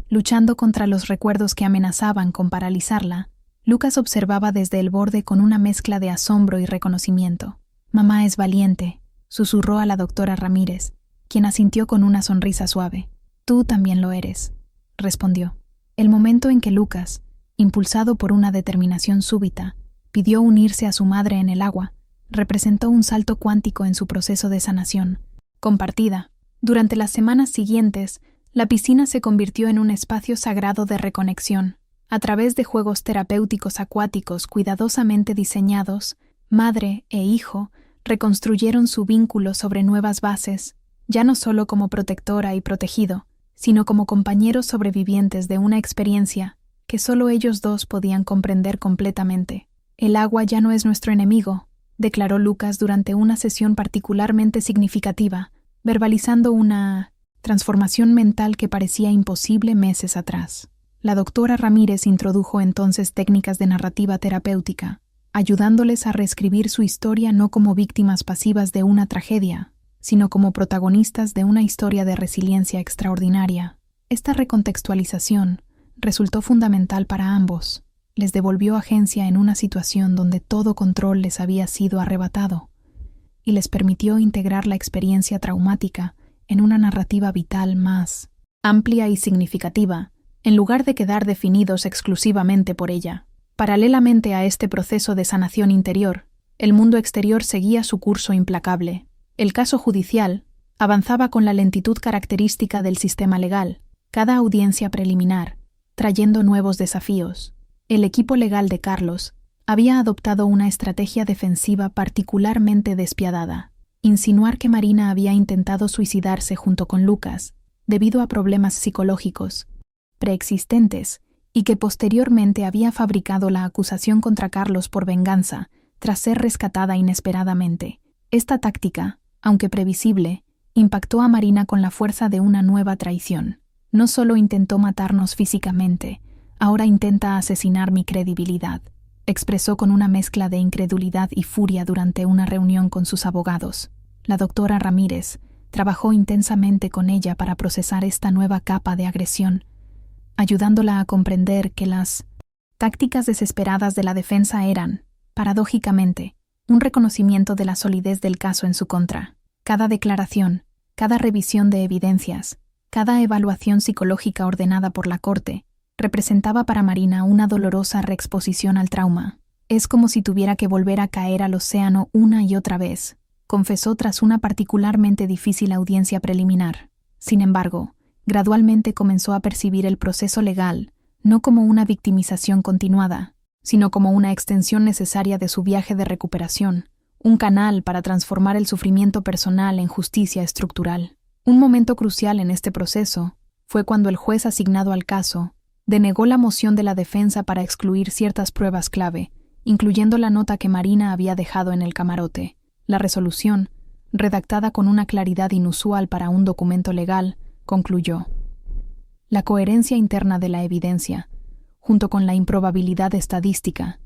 luchando contra los recuerdos que amenazaban con paralizarla, Lucas observaba desde el borde con una mezcla de asombro y reconocimiento. «Mamá es valiente», susurró a la doctora Ramírez, quien asintió con una sonrisa suave. «Tú también lo eres», respondió. El momento en que Lucas, impulsado por una determinación súbita, pidió unirse a su madre en el agua, representó un salto cuántico en su proceso de sanación compartida. Durante las semanas siguientes, la piscina se convirtió en un espacio sagrado de reconexión. A través de juegos terapéuticos acuáticos cuidadosamente diseñados, madre e hijo reconstruyeron su vínculo sobre nuevas bases, ya no solo como protectora y protegido, sino como compañeros sobrevivientes de una experiencia que solo ellos dos podían comprender completamente. El agua ya no es nuestro enemigo, declaró Lucas durante una sesión particularmente significativa, verbalizando una transformación mental que parecía imposible meses atrás. La doctora Ramírez introdujo entonces técnicas de narrativa terapéutica, ayudándoles a reescribir su historia no como víctimas pasivas de una tragedia, sino como protagonistas de una historia de resiliencia extraordinaria. Esta recontextualización resultó fundamental para ambos. Les devolvió agencia en una situación donde todo control les había sido arrebatado, y les permitió integrar la experiencia traumática en una narrativa vital más amplia y significativa, en lugar de quedar definidos exclusivamente por ella. Paralelamente a este proceso de sanación interior, el mundo exterior seguía su curso implacable. El caso judicial avanzaba con la lentitud característica del sistema legal, cada audiencia preliminar, trayendo nuevos desafíos. El equipo legal de Carlos había adoptado una estrategia defensiva particularmente despiadada: insinuar que Marina había intentado suicidarse junto con Lucas debido a problemas psicológicos preexistentes y que posteriormente había fabricado la acusación contra Carlos por venganza tras ser rescatada inesperadamente. Esta táctica, aunque previsible, impactó a Marina con la fuerza de una nueva traición. No solo intentó matarnos físicamente, ahora intenta asesinar mi credibilidad, expresó con una mezcla de incredulidad y furia durante una reunión con sus abogados. La doctora Ramírez trabajó intensamente con ella para procesar esta nueva capa de agresión, ayudándola a comprender que las tácticas desesperadas de la defensa eran, paradójicamente, un reconocimiento de la solidez del caso en su contra. Cada declaración, cada revisión de evidencias, cada evaluación psicológica ordenada por la corte, representaba para Marina una dolorosa reexposición al trauma. Es como si tuviera que volver a caer al océano una y otra vez, confesó tras una particularmente difícil audiencia preliminar. Sin embargo, gradualmente comenzó a percibir el proceso legal no como una victimización continuada, sino como una extensión necesaria de su viaje de recuperación, un canal para transformar el sufrimiento personal en justicia estructural. Un momento crucial en este proceso fue cuando el juez asignado al caso denegó la moción de la defensa para excluir ciertas pruebas clave, incluyendo la nota que Marina había dejado en el camarote. La resolución, redactada con una claridad inusual para un documento legal, concluyó: la coherencia interna de la evidencia, junto con la improbabilidad estadística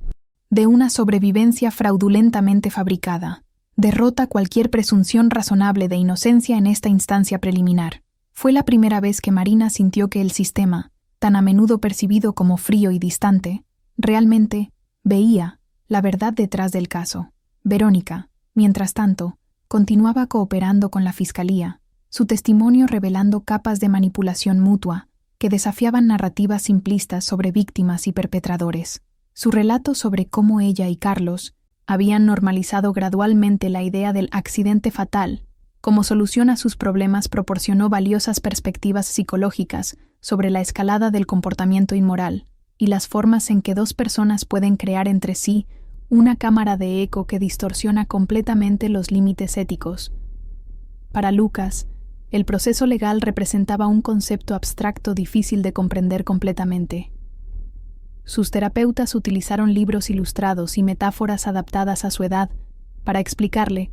de una sobrevivencia fraudulentamente fabricada, derrota cualquier presunción razonable de inocencia en esta instancia preliminar. Fue la primera vez que Marina sintió que el sistema, tan a menudo percibido como frío y distante, realmente veía la verdad detrás del caso. Verónica, mientras tanto, continuaba cooperando con la fiscalía, su testimonio revelando capas de manipulación mutua que desafiaban narrativas simplistas sobre víctimas y perpetradores. Su relato sobre cómo ella y Carlos habían normalizado gradualmente la idea del accidente fatal como solución a sus problemas proporcionó valiosas perspectivas psicológicas sobre la escalada del comportamiento inmoral y las formas en que dos personas pueden crear entre sí una cámara de eco que distorsiona completamente los límites éticos. Para Lucas, el proceso legal representaba un concepto abstracto difícil de comprender completamente. Sus terapeutas utilizaron libros ilustrados y metáforas adaptadas a su edad para explicarle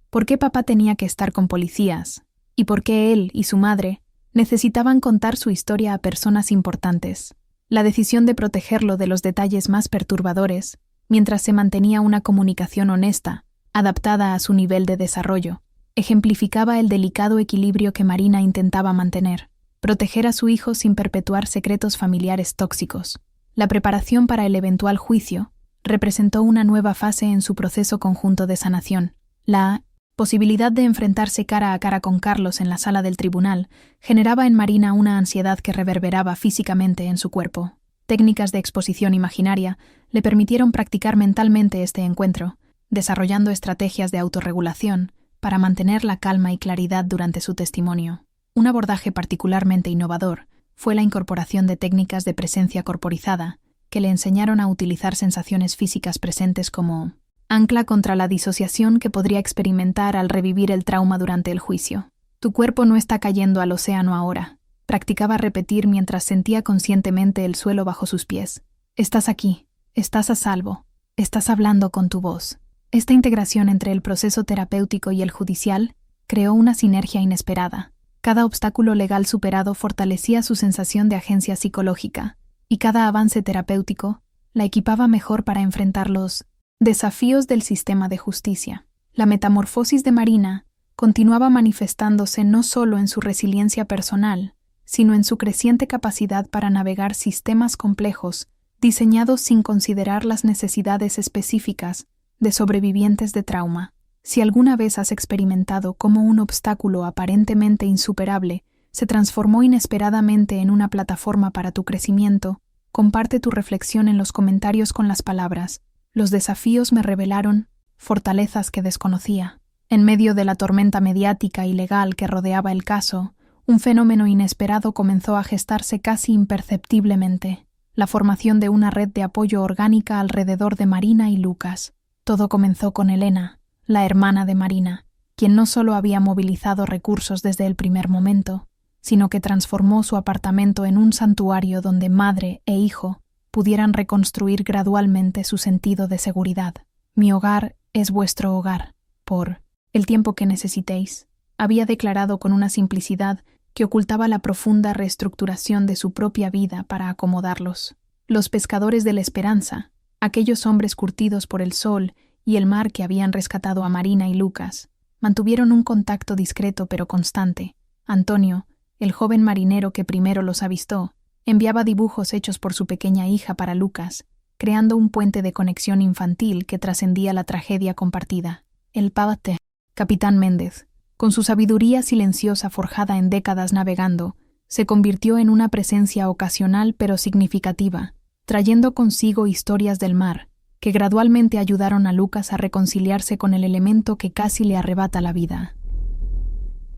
por qué papá tenía que estar con policías y por qué él y su madre necesitaban contar su historia a personas importantes. La decisión de protegerlo de los detalles más perturbadores, mientras se mantenía una comunicación honesta, adaptada a su nivel de desarrollo, ejemplificaba el delicado equilibrio que Marina intentaba mantener: proteger a su hijo sin perpetuar secretos familiares tóxicos. La preparación para el eventual juicio representó una nueva fase en su proceso conjunto de sanación. La posibilidad de enfrentarse cara a cara con Carlos en la sala del tribunal generaba en Marina una ansiedad que reverberaba físicamente en su cuerpo. Técnicas de exposición imaginaria le permitieron practicar mentalmente este encuentro, desarrollando estrategias de autorregulación para mantener la calma y claridad durante su testimonio. Un abordaje particularmente innovador fue la incorporación de técnicas de presencia corporizada que le enseñaron a utilizar sensaciones físicas presentes como ancla contra la disociación que podría experimentar al revivir el trauma durante el juicio. Tu cuerpo no está cayendo al océano ahora, practicaba repetir mientras sentía conscientemente el suelo bajo sus pies. Estás aquí, estás a salvo, estás hablando con tu voz. Esta integración entre el proceso terapéutico y el judicial creó una sinergia inesperada. Cada obstáculo legal superado fortalecía su sensación de agencia psicológica, y cada avance terapéutico la equipaba mejor para enfrentar los desafíos del sistema de justicia. La metamorfosis de Marina continuaba manifestándose no solo en su resiliencia personal, sino en su creciente capacidad para navegar sistemas complejos diseñados sin considerar las necesidades específicas de sobrevivientes de trauma. Si alguna vez has experimentado cómo un obstáculo aparentemente insuperable se transformó inesperadamente en una plataforma para tu crecimiento, comparte tu reflexión en los comentarios con las palabras: los desafíos me revelaron fortalezas que desconocía. En medio de la tormenta mediática y legal que rodeaba el caso, un fenómeno inesperado comenzó a gestarse casi imperceptiblemente: la formación de una red de apoyo orgánica alrededor de Marina y Lucas. Todo comenzó con Elena, la hermana de Marina, quien no solo había movilizado recursos desde el primer momento, sino que transformó su apartamento en un santuario donde madre e hijo pudieran reconstruir gradualmente su sentido de seguridad. Mi hogar es vuestro hogar, por el tiempo que necesitéis, había declarado con una simplicidad que ocultaba la profunda reestructuración de su propia vida para acomodarlos. Los pescadores de la esperanza, aquellos hombres curtidos por el sol y el mar que habían rescatado a Marina y Lucas, mantuvieron un contacto discreto pero constante. Antonio, el joven marinero que primero los avistó, enviaba dibujos hechos por su pequeña hija para Lucas, creando un puente de conexión infantil que trascendía la tragedia compartida. El pavate, Capitán Méndez, con su sabiduría silenciosa forjada en décadas navegando, se convirtió en una presencia ocasional pero significativa, trayendo consigo historias del mar, que gradualmente ayudaron a Lucas a reconciliarse con el elemento que casi le arrebata la vida.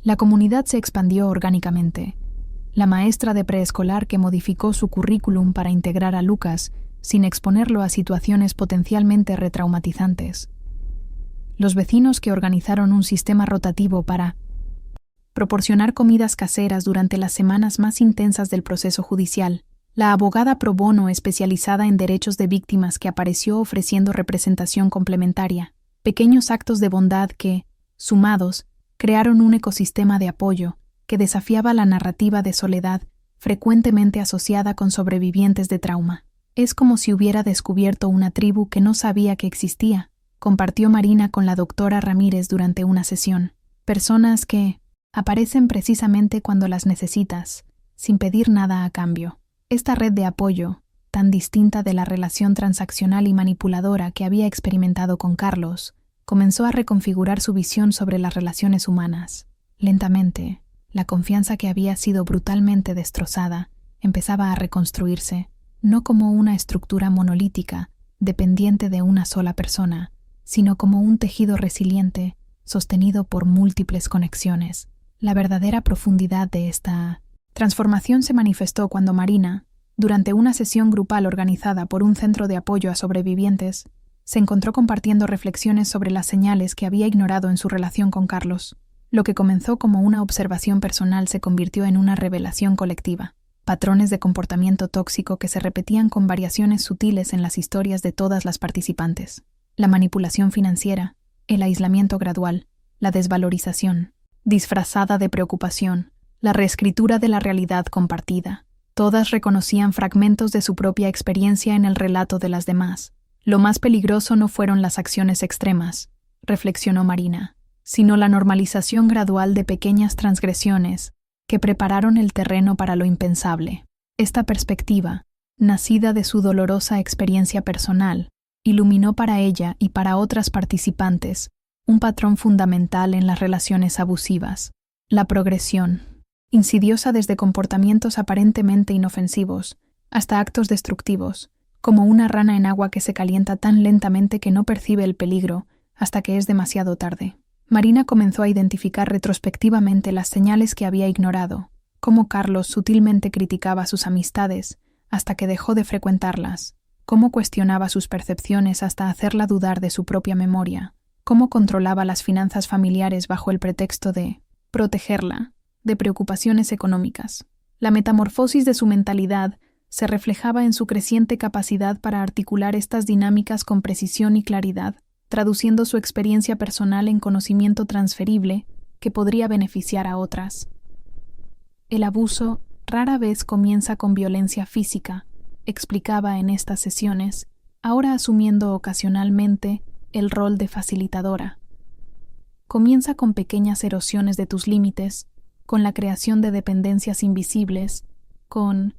La comunidad se expandió orgánicamente. La maestra de preescolar que modificó su currículum para integrar a Lucas sin exponerlo a situaciones potencialmente retraumatizantes. Los vecinos que organizaron un sistema rotativo para proporcionar comidas caseras durante las semanas más intensas del proceso judicial. La abogada pro bono especializada en derechos de víctimas que apareció ofreciendo representación complementaria. Pequeños actos de bondad que, sumados, crearon un ecosistema de apoyo que desafiaba la narrativa de soledad frecuentemente asociada con sobrevivientes de trauma. Es como si hubiera descubierto una tribu que no sabía que existía, compartió Marina con la doctora Ramírez durante una sesión. Personas que aparecen precisamente cuando las necesitas, sin pedir nada a cambio. Esta red de apoyo, tan distinta de la relación transaccional y manipuladora que había experimentado con Carlos, comenzó a reconfigurar su visión sobre las relaciones humanas. Lentamente, la confianza que había sido brutalmente destrozada empezaba a reconstruirse, no como una estructura monolítica, dependiente de una sola persona, sino como un tejido resiliente, sostenido por múltiples conexiones. La verdadera profundidad de esta transformación se manifestó cuando Marina, durante una sesión grupal organizada por un centro de apoyo a sobrevivientes, se encontró compartiendo reflexiones sobre las señales que había ignorado en su relación con Carlos. Lo que comenzó como una observación personal se convirtió en una revelación colectiva. Patrones de comportamiento tóxico que se repetían con variaciones sutiles en las historias de todas las participantes. La manipulación financiera, el aislamiento gradual, la desvalorización, disfrazada de preocupación, la reescritura de la realidad compartida. Todas reconocían fragmentos de su propia experiencia en el relato de las demás. Lo más peligroso no fueron las acciones extremas, reflexionó Marina, sino la normalización gradual de pequeñas transgresiones que prepararon el terreno para lo impensable. Esta perspectiva, nacida de su dolorosa experiencia personal, iluminó para ella y para otras participantes un patrón fundamental en las relaciones abusivas: la progresión, insidiosa desde comportamientos aparentemente inofensivos hasta actos destructivos, como una rana en agua que se calienta tan lentamente que no percibe el peligro hasta que es demasiado tarde. Marina comenzó a identificar retrospectivamente las señales que había ignorado, cómo Carlos sutilmente criticaba sus amistades hasta que dejó de frecuentarlas, cómo cuestionaba sus percepciones hasta hacerla dudar de su propia memoria, cómo controlaba las finanzas familiares bajo el pretexto de protegerla de preocupaciones económicas. La metamorfosis de su mentalidad se reflejaba en su creciente capacidad para articular estas dinámicas con precisión y claridad, traduciendo su experiencia personal en conocimiento transferible que podría beneficiar a otras. El abuso rara vez comienza con violencia física, explicaba en estas sesiones, ahora asumiendo ocasionalmente el rol de facilitadora. Comienza con pequeñas erosiones de tus límites, con la creación de dependencias invisibles, con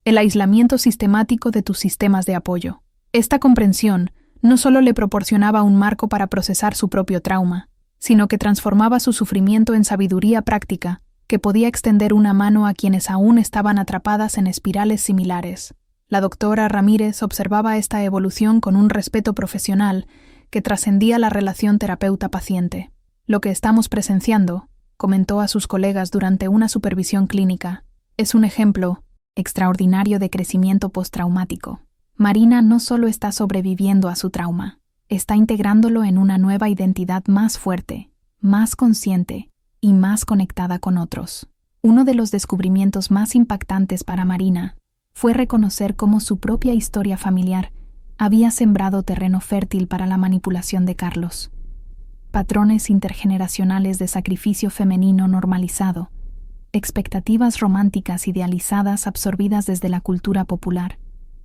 el aislamiento sistemático de tus sistemas de apoyo. Esta comprensión no solo le proporcionaba un marco para procesar su propio trauma, sino que transformaba su sufrimiento en sabiduría práctica que podía extender una mano a quienes aún estaban atrapadas en espirales similares. La doctora Ramírez observaba esta evolución con un respeto profesional que trascendía la relación terapeuta-paciente. Lo que estamos presenciando, comentó a sus colegas durante una supervisión clínica, es un ejemplo extraordinario de crecimiento postraumático. Marina no solo está sobreviviendo a su trauma, está integrándolo en una nueva identidad más fuerte, más consciente y más conectada con otros. Uno de los descubrimientos más impactantes para Marina fue reconocer cómo su propia historia familiar había sembrado terreno fértil para la manipulación de Carlos. Patrones intergeneracionales de sacrificio femenino normalizado, expectativas románticas idealizadas absorbidas desde la cultura popular,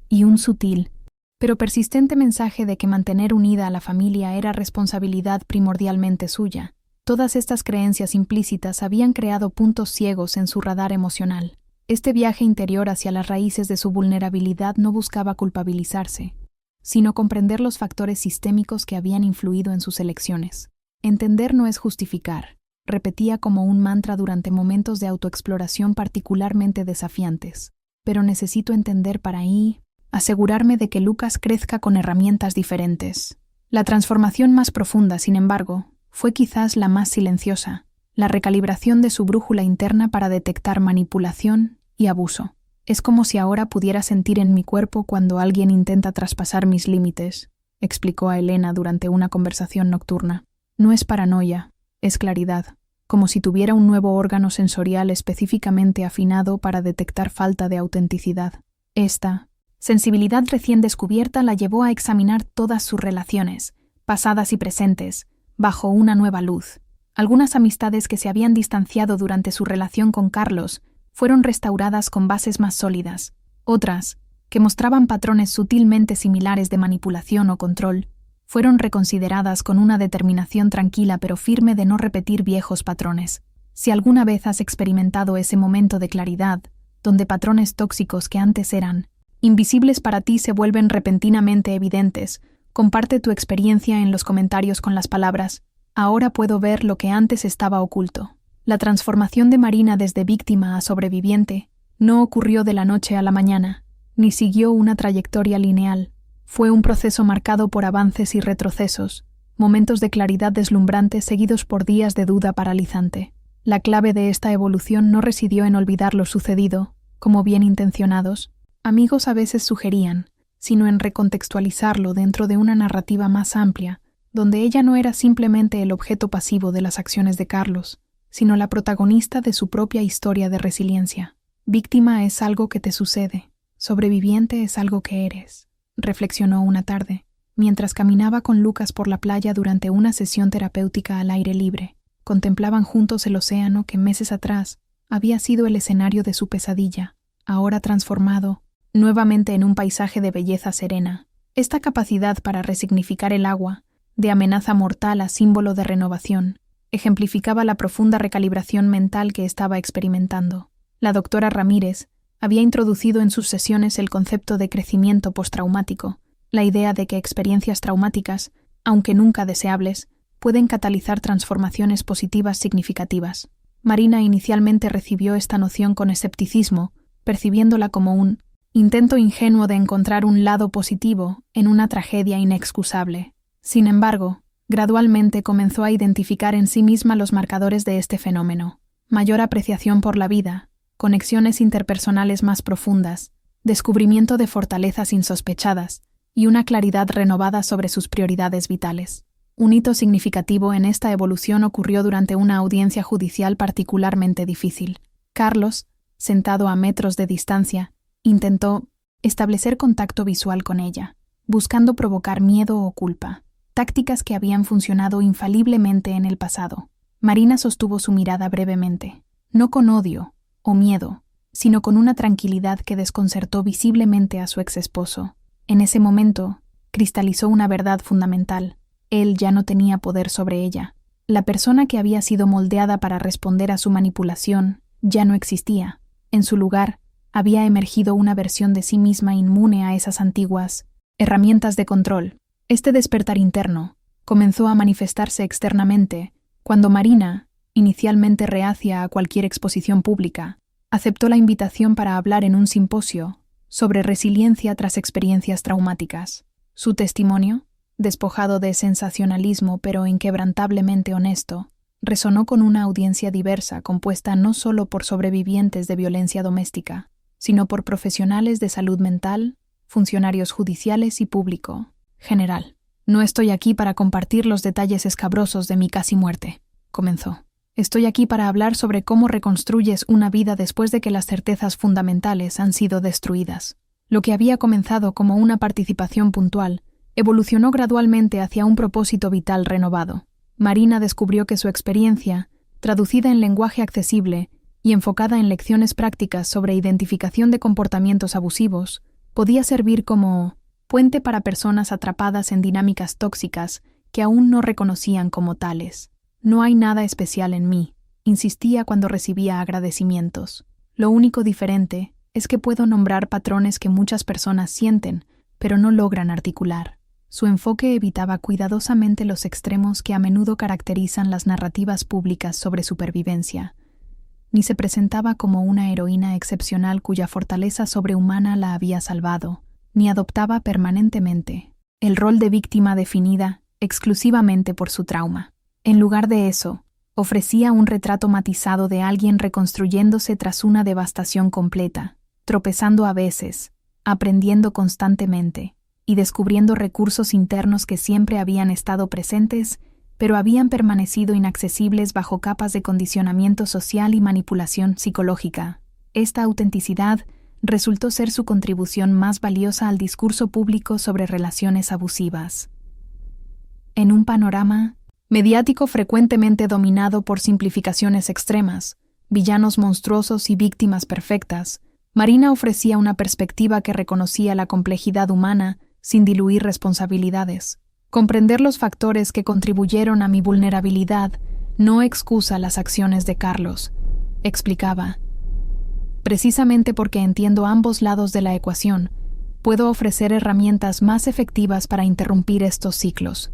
y un sutil, pero persistente mensaje de que mantener unida a la familia era responsabilidad primordialmente suya. Todas estas creencias implícitas habían creado puntos ciegos en su radar emocional. Este viaje interior hacia las raíces de su vulnerabilidad no buscaba culpabilizarse, sino comprender los factores sistémicos que habían influido en sus elecciones. Entender no es justificar, repetía como un mantra durante momentos de autoexploración particularmente desafiantes. Pero necesito entender para asegurarme de que Lucas crezca con herramientas diferentes. La transformación más profunda, sin embargo, fue quizás la más silenciosa, la recalibración de su brújula interna para detectar manipulación y abuso. Es como si ahora pudiera sentir en mi cuerpo cuando alguien intenta traspasar mis límites, explicó a Elena durante una conversación nocturna. No es paranoia, es claridad, como si tuviera un nuevo órgano sensorial específicamente afinado para detectar falta de autenticidad. Esta sensibilidad recién descubierta la llevó a examinar todas sus relaciones, pasadas y presentes, bajo una nueva luz. Algunas amistades que se habían distanciado durante su relación con Carlos fueron restauradas con bases más sólidas. Otras, que mostraban patrones sutilmente similares de manipulación o control, fueron reconsideradas con una determinación tranquila pero firme de no repetir viejos patrones. Si alguna vez has experimentado ese momento de claridad, donde patrones tóxicos que antes eran invisibles para ti se vuelven repentinamente evidentes, comparte tu experiencia en los comentarios con las palabras «Ahora puedo ver lo que antes estaba oculto». La transformación de Marina desde víctima a sobreviviente no ocurrió de la noche a la mañana, ni siguió una trayectoria lineal. Fue un proceso marcado por avances y retrocesos, momentos de claridad deslumbrante seguidos por días de duda paralizante. La clave de esta evolución no residió en olvidar lo sucedido, como bien intencionados amigos a veces sugerían, sino en recontextualizarlo dentro de una narrativa más amplia, donde ella no era simplemente el objeto pasivo de las acciones de Carlos, sino la protagonista de su propia historia de resiliencia. Víctima es algo que te sucede, sobreviviente es algo que eres, reflexionó una tarde, mientras caminaba con Lucas por la playa durante una sesión terapéutica al aire libre. Contemplaban juntos el océano que meses atrás había sido el escenario de su pesadilla, ahora transformado nuevamente en un paisaje de belleza serena. Esta capacidad para resignificar el agua, de amenaza mortal a símbolo de renovación, ejemplificaba la profunda recalibración mental que estaba experimentando. La doctora Ramírez había introducido en sus sesiones el concepto de crecimiento postraumático, la idea de que experiencias traumáticas, aunque nunca deseables, pueden catalizar transformaciones positivas significativas. Marina inicialmente recibió esta noción con escepticismo, percibiéndola como un intento ingenuo de encontrar un lado positivo en una tragedia inexcusable. Sin embargo, gradualmente comenzó a identificar en sí misma los marcadores de este fenómeno: mayor apreciación por la vida, conexiones interpersonales más profundas, descubrimiento de fortalezas insospechadas y una claridad renovada sobre sus prioridades vitales. Un hito significativo en esta evolución ocurrió durante una audiencia judicial particularmente difícil. Carlos, sentado a metros de distancia, intentó establecer contacto visual con ella, buscando provocar miedo o culpa, tácticas que habían funcionado infaliblemente en el pasado. Marina sostuvo su mirada brevemente, no con odio o miedo, sino con una tranquilidad que desconcertó visiblemente a su exesposo. En ese momento, cristalizó una verdad fundamental. Él ya no tenía poder sobre ella. La persona que había sido moldeada para responder a su manipulación ya no existía. En su lugar, había emergido una versión de sí misma inmune a esas antiguas herramientas de control. Este despertar interno comenzó a manifestarse externamente cuando Marina, inicialmente reacia a cualquier exposición pública, aceptó la invitación para hablar en un simposio sobre resiliencia tras experiencias traumáticas. Su testimonio, despojado de sensacionalismo pero inquebrantablemente honesto, resonó con una audiencia diversa compuesta no solo por sobrevivientes de violencia doméstica, sino por profesionales de salud mental, funcionarios judiciales y público general. «No estoy aquí para compartir los detalles escabrosos de mi casi muerte», comenzó. «Estoy aquí para hablar sobre cómo reconstruyes una vida después de que las certezas fundamentales han sido destruidas». Lo que había comenzado como una participación puntual evolucionó gradualmente hacia un propósito vital renovado. Marina descubrió que su experiencia, traducida en lenguaje accesible y enfocada en lecciones prácticas sobre identificación de comportamientos abusivos, podía servir como puente para personas atrapadas en dinámicas tóxicas que aún no reconocían como tales. «No hay nada especial en mí», insistía cuando recibía agradecimientos. «Lo único diferente es que puedo nombrar patrones que muchas personas sienten, pero no logran articular». Su enfoque evitaba cuidadosamente los extremos que a menudo caracterizan las narrativas públicas sobre supervivencia. Ni se presentaba como una heroína excepcional cuya fortaleza sobrehumana la había salvado, ni adoptaba permanentemente el rol de víctima definida exclusivamente por su trauma. En lugar de eso, ofrecía un retrato matizado de alguien reconstruyéndose tras una devastación completa, tropezando a veces, aprendiendo constantemente y descubriendo recursos internos que siempre habían estado presentes, pero habían permanecido inaccesibles bajo capas de condicionamiento social y manipulación psicológica. Esta autenticidad resultó ser su contribución más valiosa al discurso público sobre relaciones abusivas. En un panorama mediático frecuentemente dominado por simplificaciones extremas, villanos monstruosos y víctimas perfectas, Marina ofrecía una perspectiva que reconocía la complejidad humana sin diluir responsabilidades. Comprender los factores que contribuyeron a mi vulnerabilidad no excusa las acciones de Carlos, explicaba. Precisamente porque entiendo ambos lados de la ecuación, puedo ofrecer herramientas más efectivas para interrumpir estos ciclos.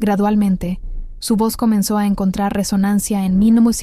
Gradualmente, su voz comenzó a encontrar resonancia en mínimos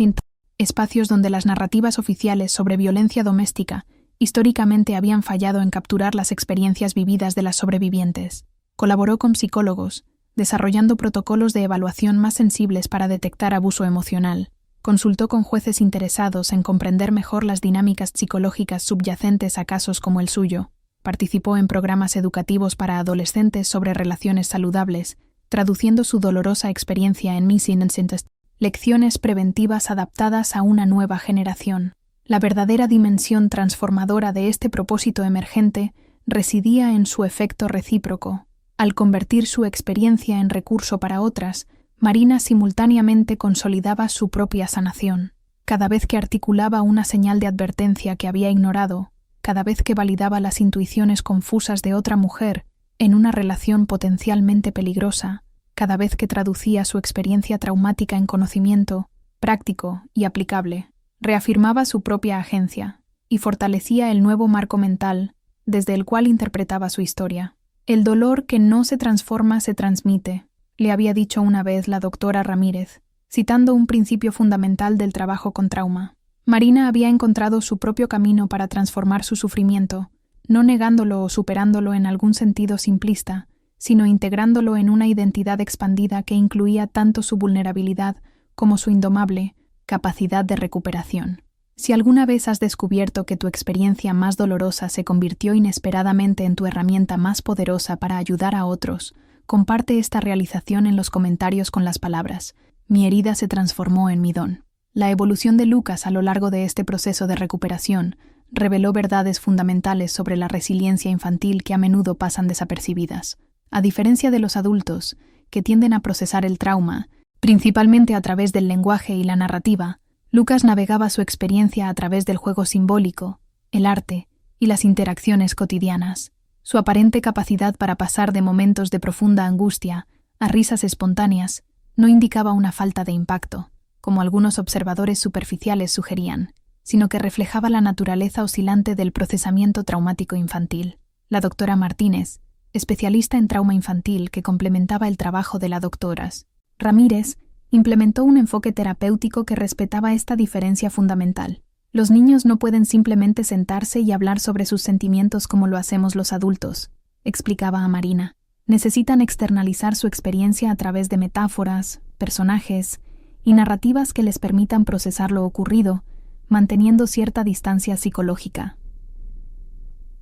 espacios donde las narrativas oficiales sobre violencia doméstica históricamente habían fallado en capturar las experiencias vividas de las sobrevivientes. Colaboró con psicólogos, desarrollando protocolos de evaluación más sensibles para detectar abuso emocional. Consultó con jueces interesados en comprender mejor las dinámicas psicológicas subyacentes a casos como el suyo. Participó en programas educativos para adolescentes sobre relaciones saludables, traduciendo su dolorosa experiencia en Missing Incest, lecciones preventivas adaptadas a una nueva generación. La verdadera dimensión transformadora de este propósito emergente residía en su efecto recíproco. Al convertir su experiencia en recurso para otras, Marina simultáneamente consolidaba su propia sanación. Cada vez que articulaba una señal de advertencia que había ignorado, cada vez que validaba las intuiciones confusas de otra mujer en una relación potencialmente peligrosa, cada vez que traducía su experiencia traumática en conocimiento, práctico y aplicable, reafirmaba su propia agencia y fortalecía el nuevo marco mental desde el cual interpretaba su historia. «El dolor que no se transforma se transmite», le había dicho una vez la doctora Ramírez, citando un principio fundamental del trabajo con trauma. Marina había encontrado su propio camino para transformar su sufrimiento, no negándolo o superándolo en algún sentido simplista, sino integrándolo en una identidad expandida que incluía tanto su vulnerabilidad como su indomable capacidad de recuperación. Si alguna vez has descubierto que tu experiencia más dolorosa se convirtió inesperadamente en tu herramienta más poderosa para ayudar a otros, comparte esta realización en los comentarios con las palabras: mi herida se transformó en mi don. La evolución de Lucas a lo largo de este proceso de recuperación reveló verdades fundamentales sobre la resiliencia infantil que a menudo pasan desapercibidas. A diferencia de los adultos, que tienden a procesar el trauma, principalmente a través del lenguaje y la narrativa, Lucas navegaba su experiencia a través del juego simbólico, el arte y las interacciones cotidianas. Su aparente capacidad para pasar de momentos de profunda angustia a risas espontáneas no indicaba una falta de impacto, como algunos observadores superficiales sugerían, sino que reflejaba la naturaleza oscilante del procesamiento traumático infantil. La doctora Martínez, especialista en trauma infantil que complementaba el trabajo de la doctora Ramírez, implementó un enfoque terapéutico que respetaba esta diferencia fundamental. Los niños no pueden simplemente sentarse y hablar sobre sus sentimientos como lo hacemos los adultos, explicaba a Marina. Necesitan externalizar su experiencia a través de metáforas, personajes y narrativas que les permitan procesar lo ocurrido, manteniendo cierta distancia psicológica.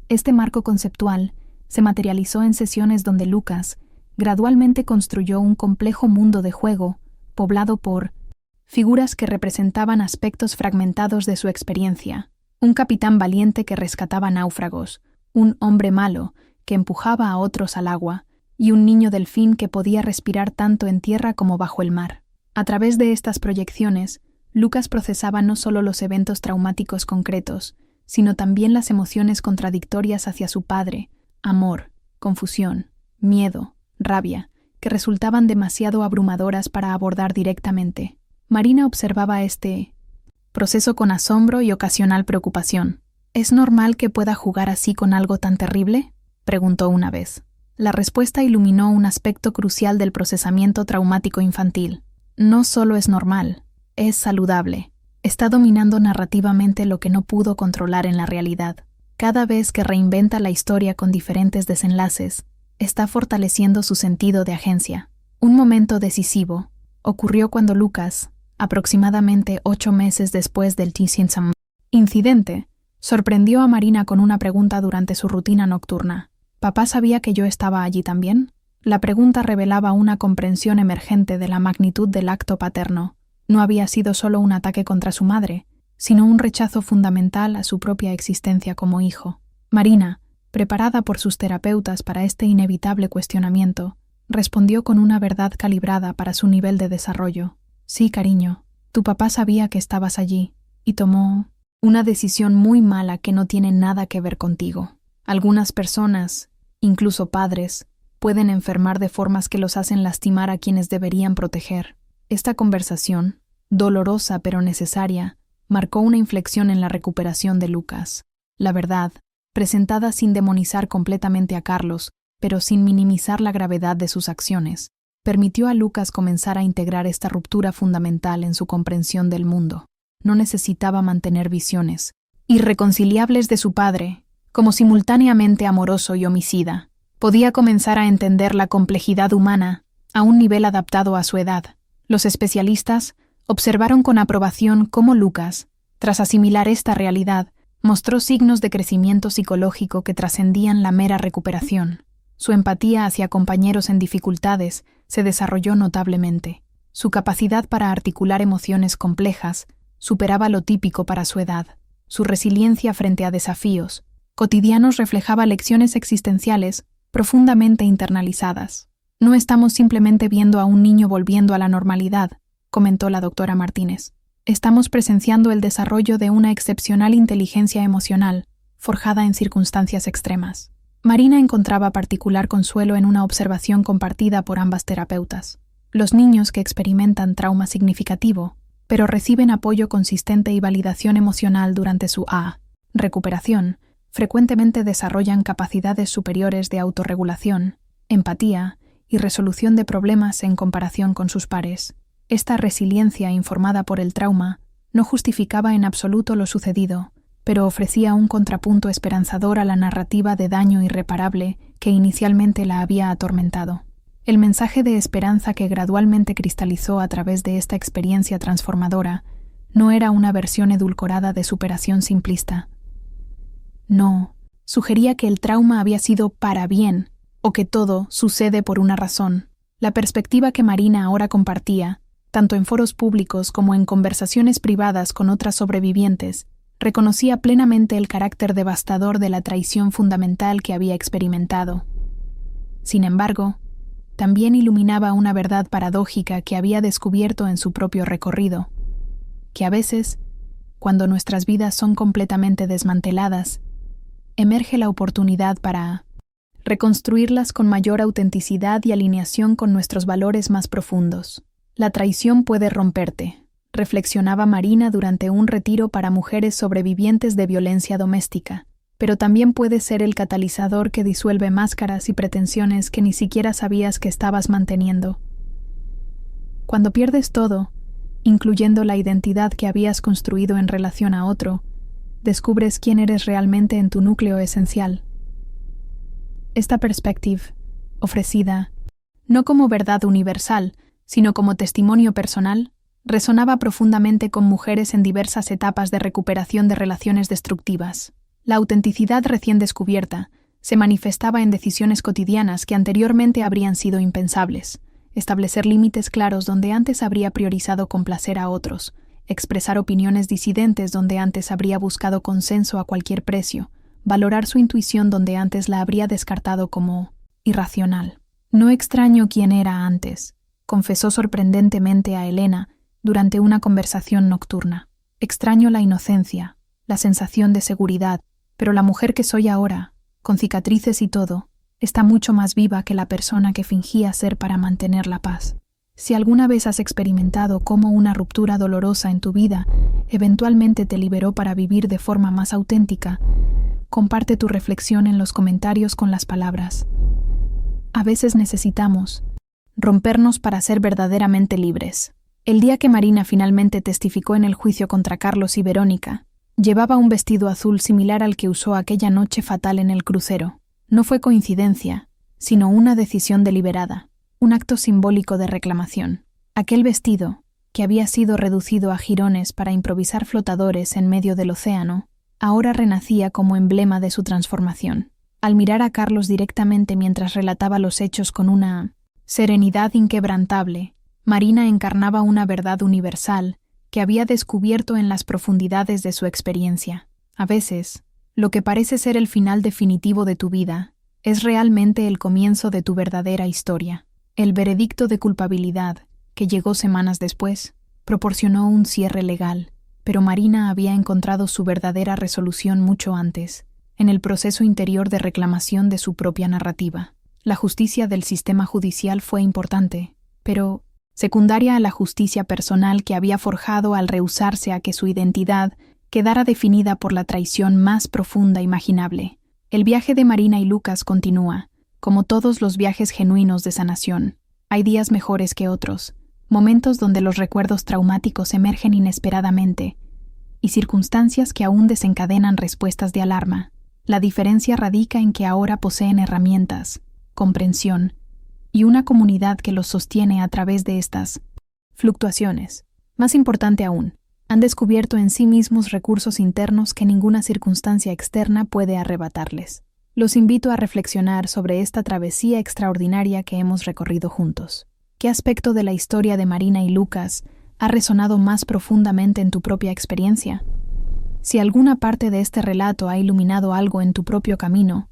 Este marco conceptual se materializó en sesiones donde Lucas gradualmente construyó un complejo mundo de juego poblado por figuras que representaban aspectos fragmentados de su experiencia: un capitán valiente que rescataba náufragos, un hombre malo que empujaba a otros al agua, y un niño delfín que podía respirar tanto en tierra como bajo el mar. A través de estas proyecciones, Lucas procesaba no solo los eventos traumáticos concretos, sino también las emociones contradictorias hacia su padre: amor, confusión, miedo, rabia, que resultaban demasiado abrumadoras para abordar directamente. Marina observaba este proceso con asombro y ocasional preocupación. ¿Es normal que pueda jugar así con algo tan terrible?, preguntó una vez. La respuesta iluminó un aspecto crucial del procesamiento traumático infantil. No solo es normal, es saludable. Está dominando narrativamente lo que no pudo controlar en la realidad. Cada vez que reinventa la historia con diferentes desenlaces, está fortaleciendo su sentido de agencia. Un momento decisivo ocurrió cuando Lucas, aproximadamente 8 meses después del Tsimshian incidente, sorprendió a Marina con una pregunta durante su rutina nocturna. ¿Papá sabía que yo estaba allí también? La pregunta revelaba una comprensión emergente de la magnitud del acto paterno. No había sido solo un ataque contra su madre, sino un rechazo fundamental a su propia existencia como hijo. Marina, preparada por sus terapeutas para este inevitable cuestionamiento, respondió con una verdad calibrada para su nivel de desarrollo. Sí, cariño, tu papá sabía que estabas allí y tomó una decisión muy mala que no tiene nada que ver contigo. Algunas personas, incluso padres, pueden enfermar de formas que los hacen lastimar a quienes deberían proteger. Esta conversación, dolorosa pero necesaria, marcó una inflexión en la recuperación de Lucas. La verdad, presentada sin demonizar completamente a Carlos, pero sin minimizar la gravedad de sus acciones, permitió a Lucas comenzar a integrar esta ruptura fundamental en su comprensión del mundo. No necesitaba mantener visiones irreconciliables de su padre, como simultáneamente amoroso y homicida. Podía comenzar a entender la complejidad humana a un nivel adaptado a su edad. Los especialistas observaron con aprobación cómo Lucas, tras asimilar esta realidad, mostró signos de crecimiento psicológico que trascendían la mera recuperación. Su empatía hacia compañeros en dificultades se desarrolló notablemente. Su capacidad para articular emociones complejas superaba lo típico para su edad. Su resiliencia frente a desafíos cotidianos reflejaba lecciones existenciales profundamente internalizadas. No estamos simplemente viendo a un niño volviendo a la normalidad, comentó la doctora Martínez. Estamos presenciando el desarrollo de una excepcional inteligencia emocional, forjada en circunstancias extremas. Marina encontraba particular consuelo en una observación compartida por ambas terapeutas. Los niños que experimentan trauma significativo, pero reciben apoyo consistente y validación emocional durante su recuperación, frecuentemente desarrollan capacidades superiores de autorregulación, empatía y resolución de problemas en comparación con sus pares. Esta resiliencia informada por el trauma no justificaba en absoluto lo sucedido, pero ofrecía un contrapunto esperanzador a la narrativa de daño irreparable que inicialmente la había atormentado. El mensaje de esperanza que gradualmente cristalizó a través de esta experiencia transformadora No era una versión edulcorada de superación simplista. No, sugería que el trauma había sido para bien, o que todo sucede por una razón. La perspectiva que Marina ahora compartía, tanto en foros públicos como en conversaciones privadas con otras sobrevivientes, reconocía plenamente el carácter devastador de la traición fundamental que había experimentado. Sin embargo, también iluminaba una verdad paradójica que había descubierto en su propio recorrido, que a veces, cuando nuestras vidas son completamente desmanteladas, emerge la oportunidad para reconstruirlas con mayor autenticidad y alineación con nuestros valores más profundos. La traición puede romperte, reflexionaba Marina durante un retiro para mujeres sobrevivientes de violencia doméstica, pero también puede ser el catalizador que disuelve máscaras y pretensiones que ni siquiera sabías que estabas manteniendo. Cuando pierdes todo, incluyendo la identidad que habías construido en relación a otro, descubres quién eres realmente en tu núcleo esencial. Esta perspectiva, ofrecida, no como verdad universal, sino como testimonio personal, resonaba profundamente con mujeres en diversas etapas de recuperación de relaciones destructivas. La autenticidad recién descubierta se manifestaba en decisiones cotidianas que anteriormente habrían sido impensables: establecer límites claros donde antes habría priorizado complacer a otros, expresar opiniones disidentes donde antes habría buscado consenso a cualquier precio, valorar su intuición donde antes la habría descartado como irracional. No extraño quién era antes, confesó sorprendentemente a Elena durante una conversación nocturna. Extraño la inocencia, la sensación de seguridad, pero la mujer que soy ahora, con cicatrices y todo, está mucho más viva que la persona que fingía ser para mantener la paz. Si alguna vez has experimentado cómo una ruptura dolorosa en tu vida eventualmente te liberó para vivir de forma más auténtica, comparte tu reflexión en los comentarios con las palabras: a veces necesitamos rompernos para ser verdaderamente libres. El día que Marina finalmente testificó en el juicio contra Carlos y Verónica, llevaba un vestido azul similar al que usó aquella noche fatal en el crucero. No fue coincidencia, sino una decisión deliberada, un acto simbólico de reclamación. Aquel vestido, que había sido reducido a jirones para improvisar flotadores en medio del océano, ahora renacía como emblema de su transformación. Al mirar a Carlos directamente mientras relataba los hechos con una serenidad inquebrantable, Marina encarnaba una verdad universal que había descubierto en las profundidades de su experiencia. A veces, lo que parece ser el final definitivo de tu vida es realmente el comienzo de tu verdadera historia. El veredicto de culpabilidad, que llegó semanas después, proporcionó un cierre legal, pero Marina había encontrado su verdadera resolución mucho antes, en el proceso interior de reclamación de su propia narrativa. La justicia del sistema judicial fue importante, pero secundaria a la justicia personal que había forjado al rehusarse a que su identidad quedara definida por la traición más profunda imaginable. El viaje de Marina y Lucas continúa, como todos los viajes genuinos de sanación. Hay días mejores que otros, momentos donde los recuerdos traumáticos emergen inesperadamente, y circunstancias que aún desencadenan respuestas de alarma. La diferencia radica en que ahora poseen herramientas, comprensión y una comunidad que los sostiene a través de estas fluctuaciones. Más importante aún, han descubierto en sí mismos recursos internos que ninguna circunstancia externa puede arrebatarles. Los invito a reflexionar sobre esta travesía extraordinaria que hemos recorrido juntos. ¿Qué aspecto de la historia de Marina y Lucas ha resonado más profundamente en tu propia experiencia? Si alguna parte de este relato ha iluminado algo en tu propio camino,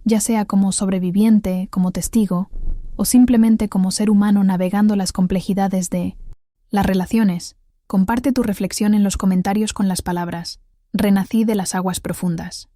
ya sea como sobreviviente, como testigo, o simplemente como ser humano navegando las complejidades de las relaciones, comparte tu reflexión en los comentarios con las palabras: renací de las aguas profundas.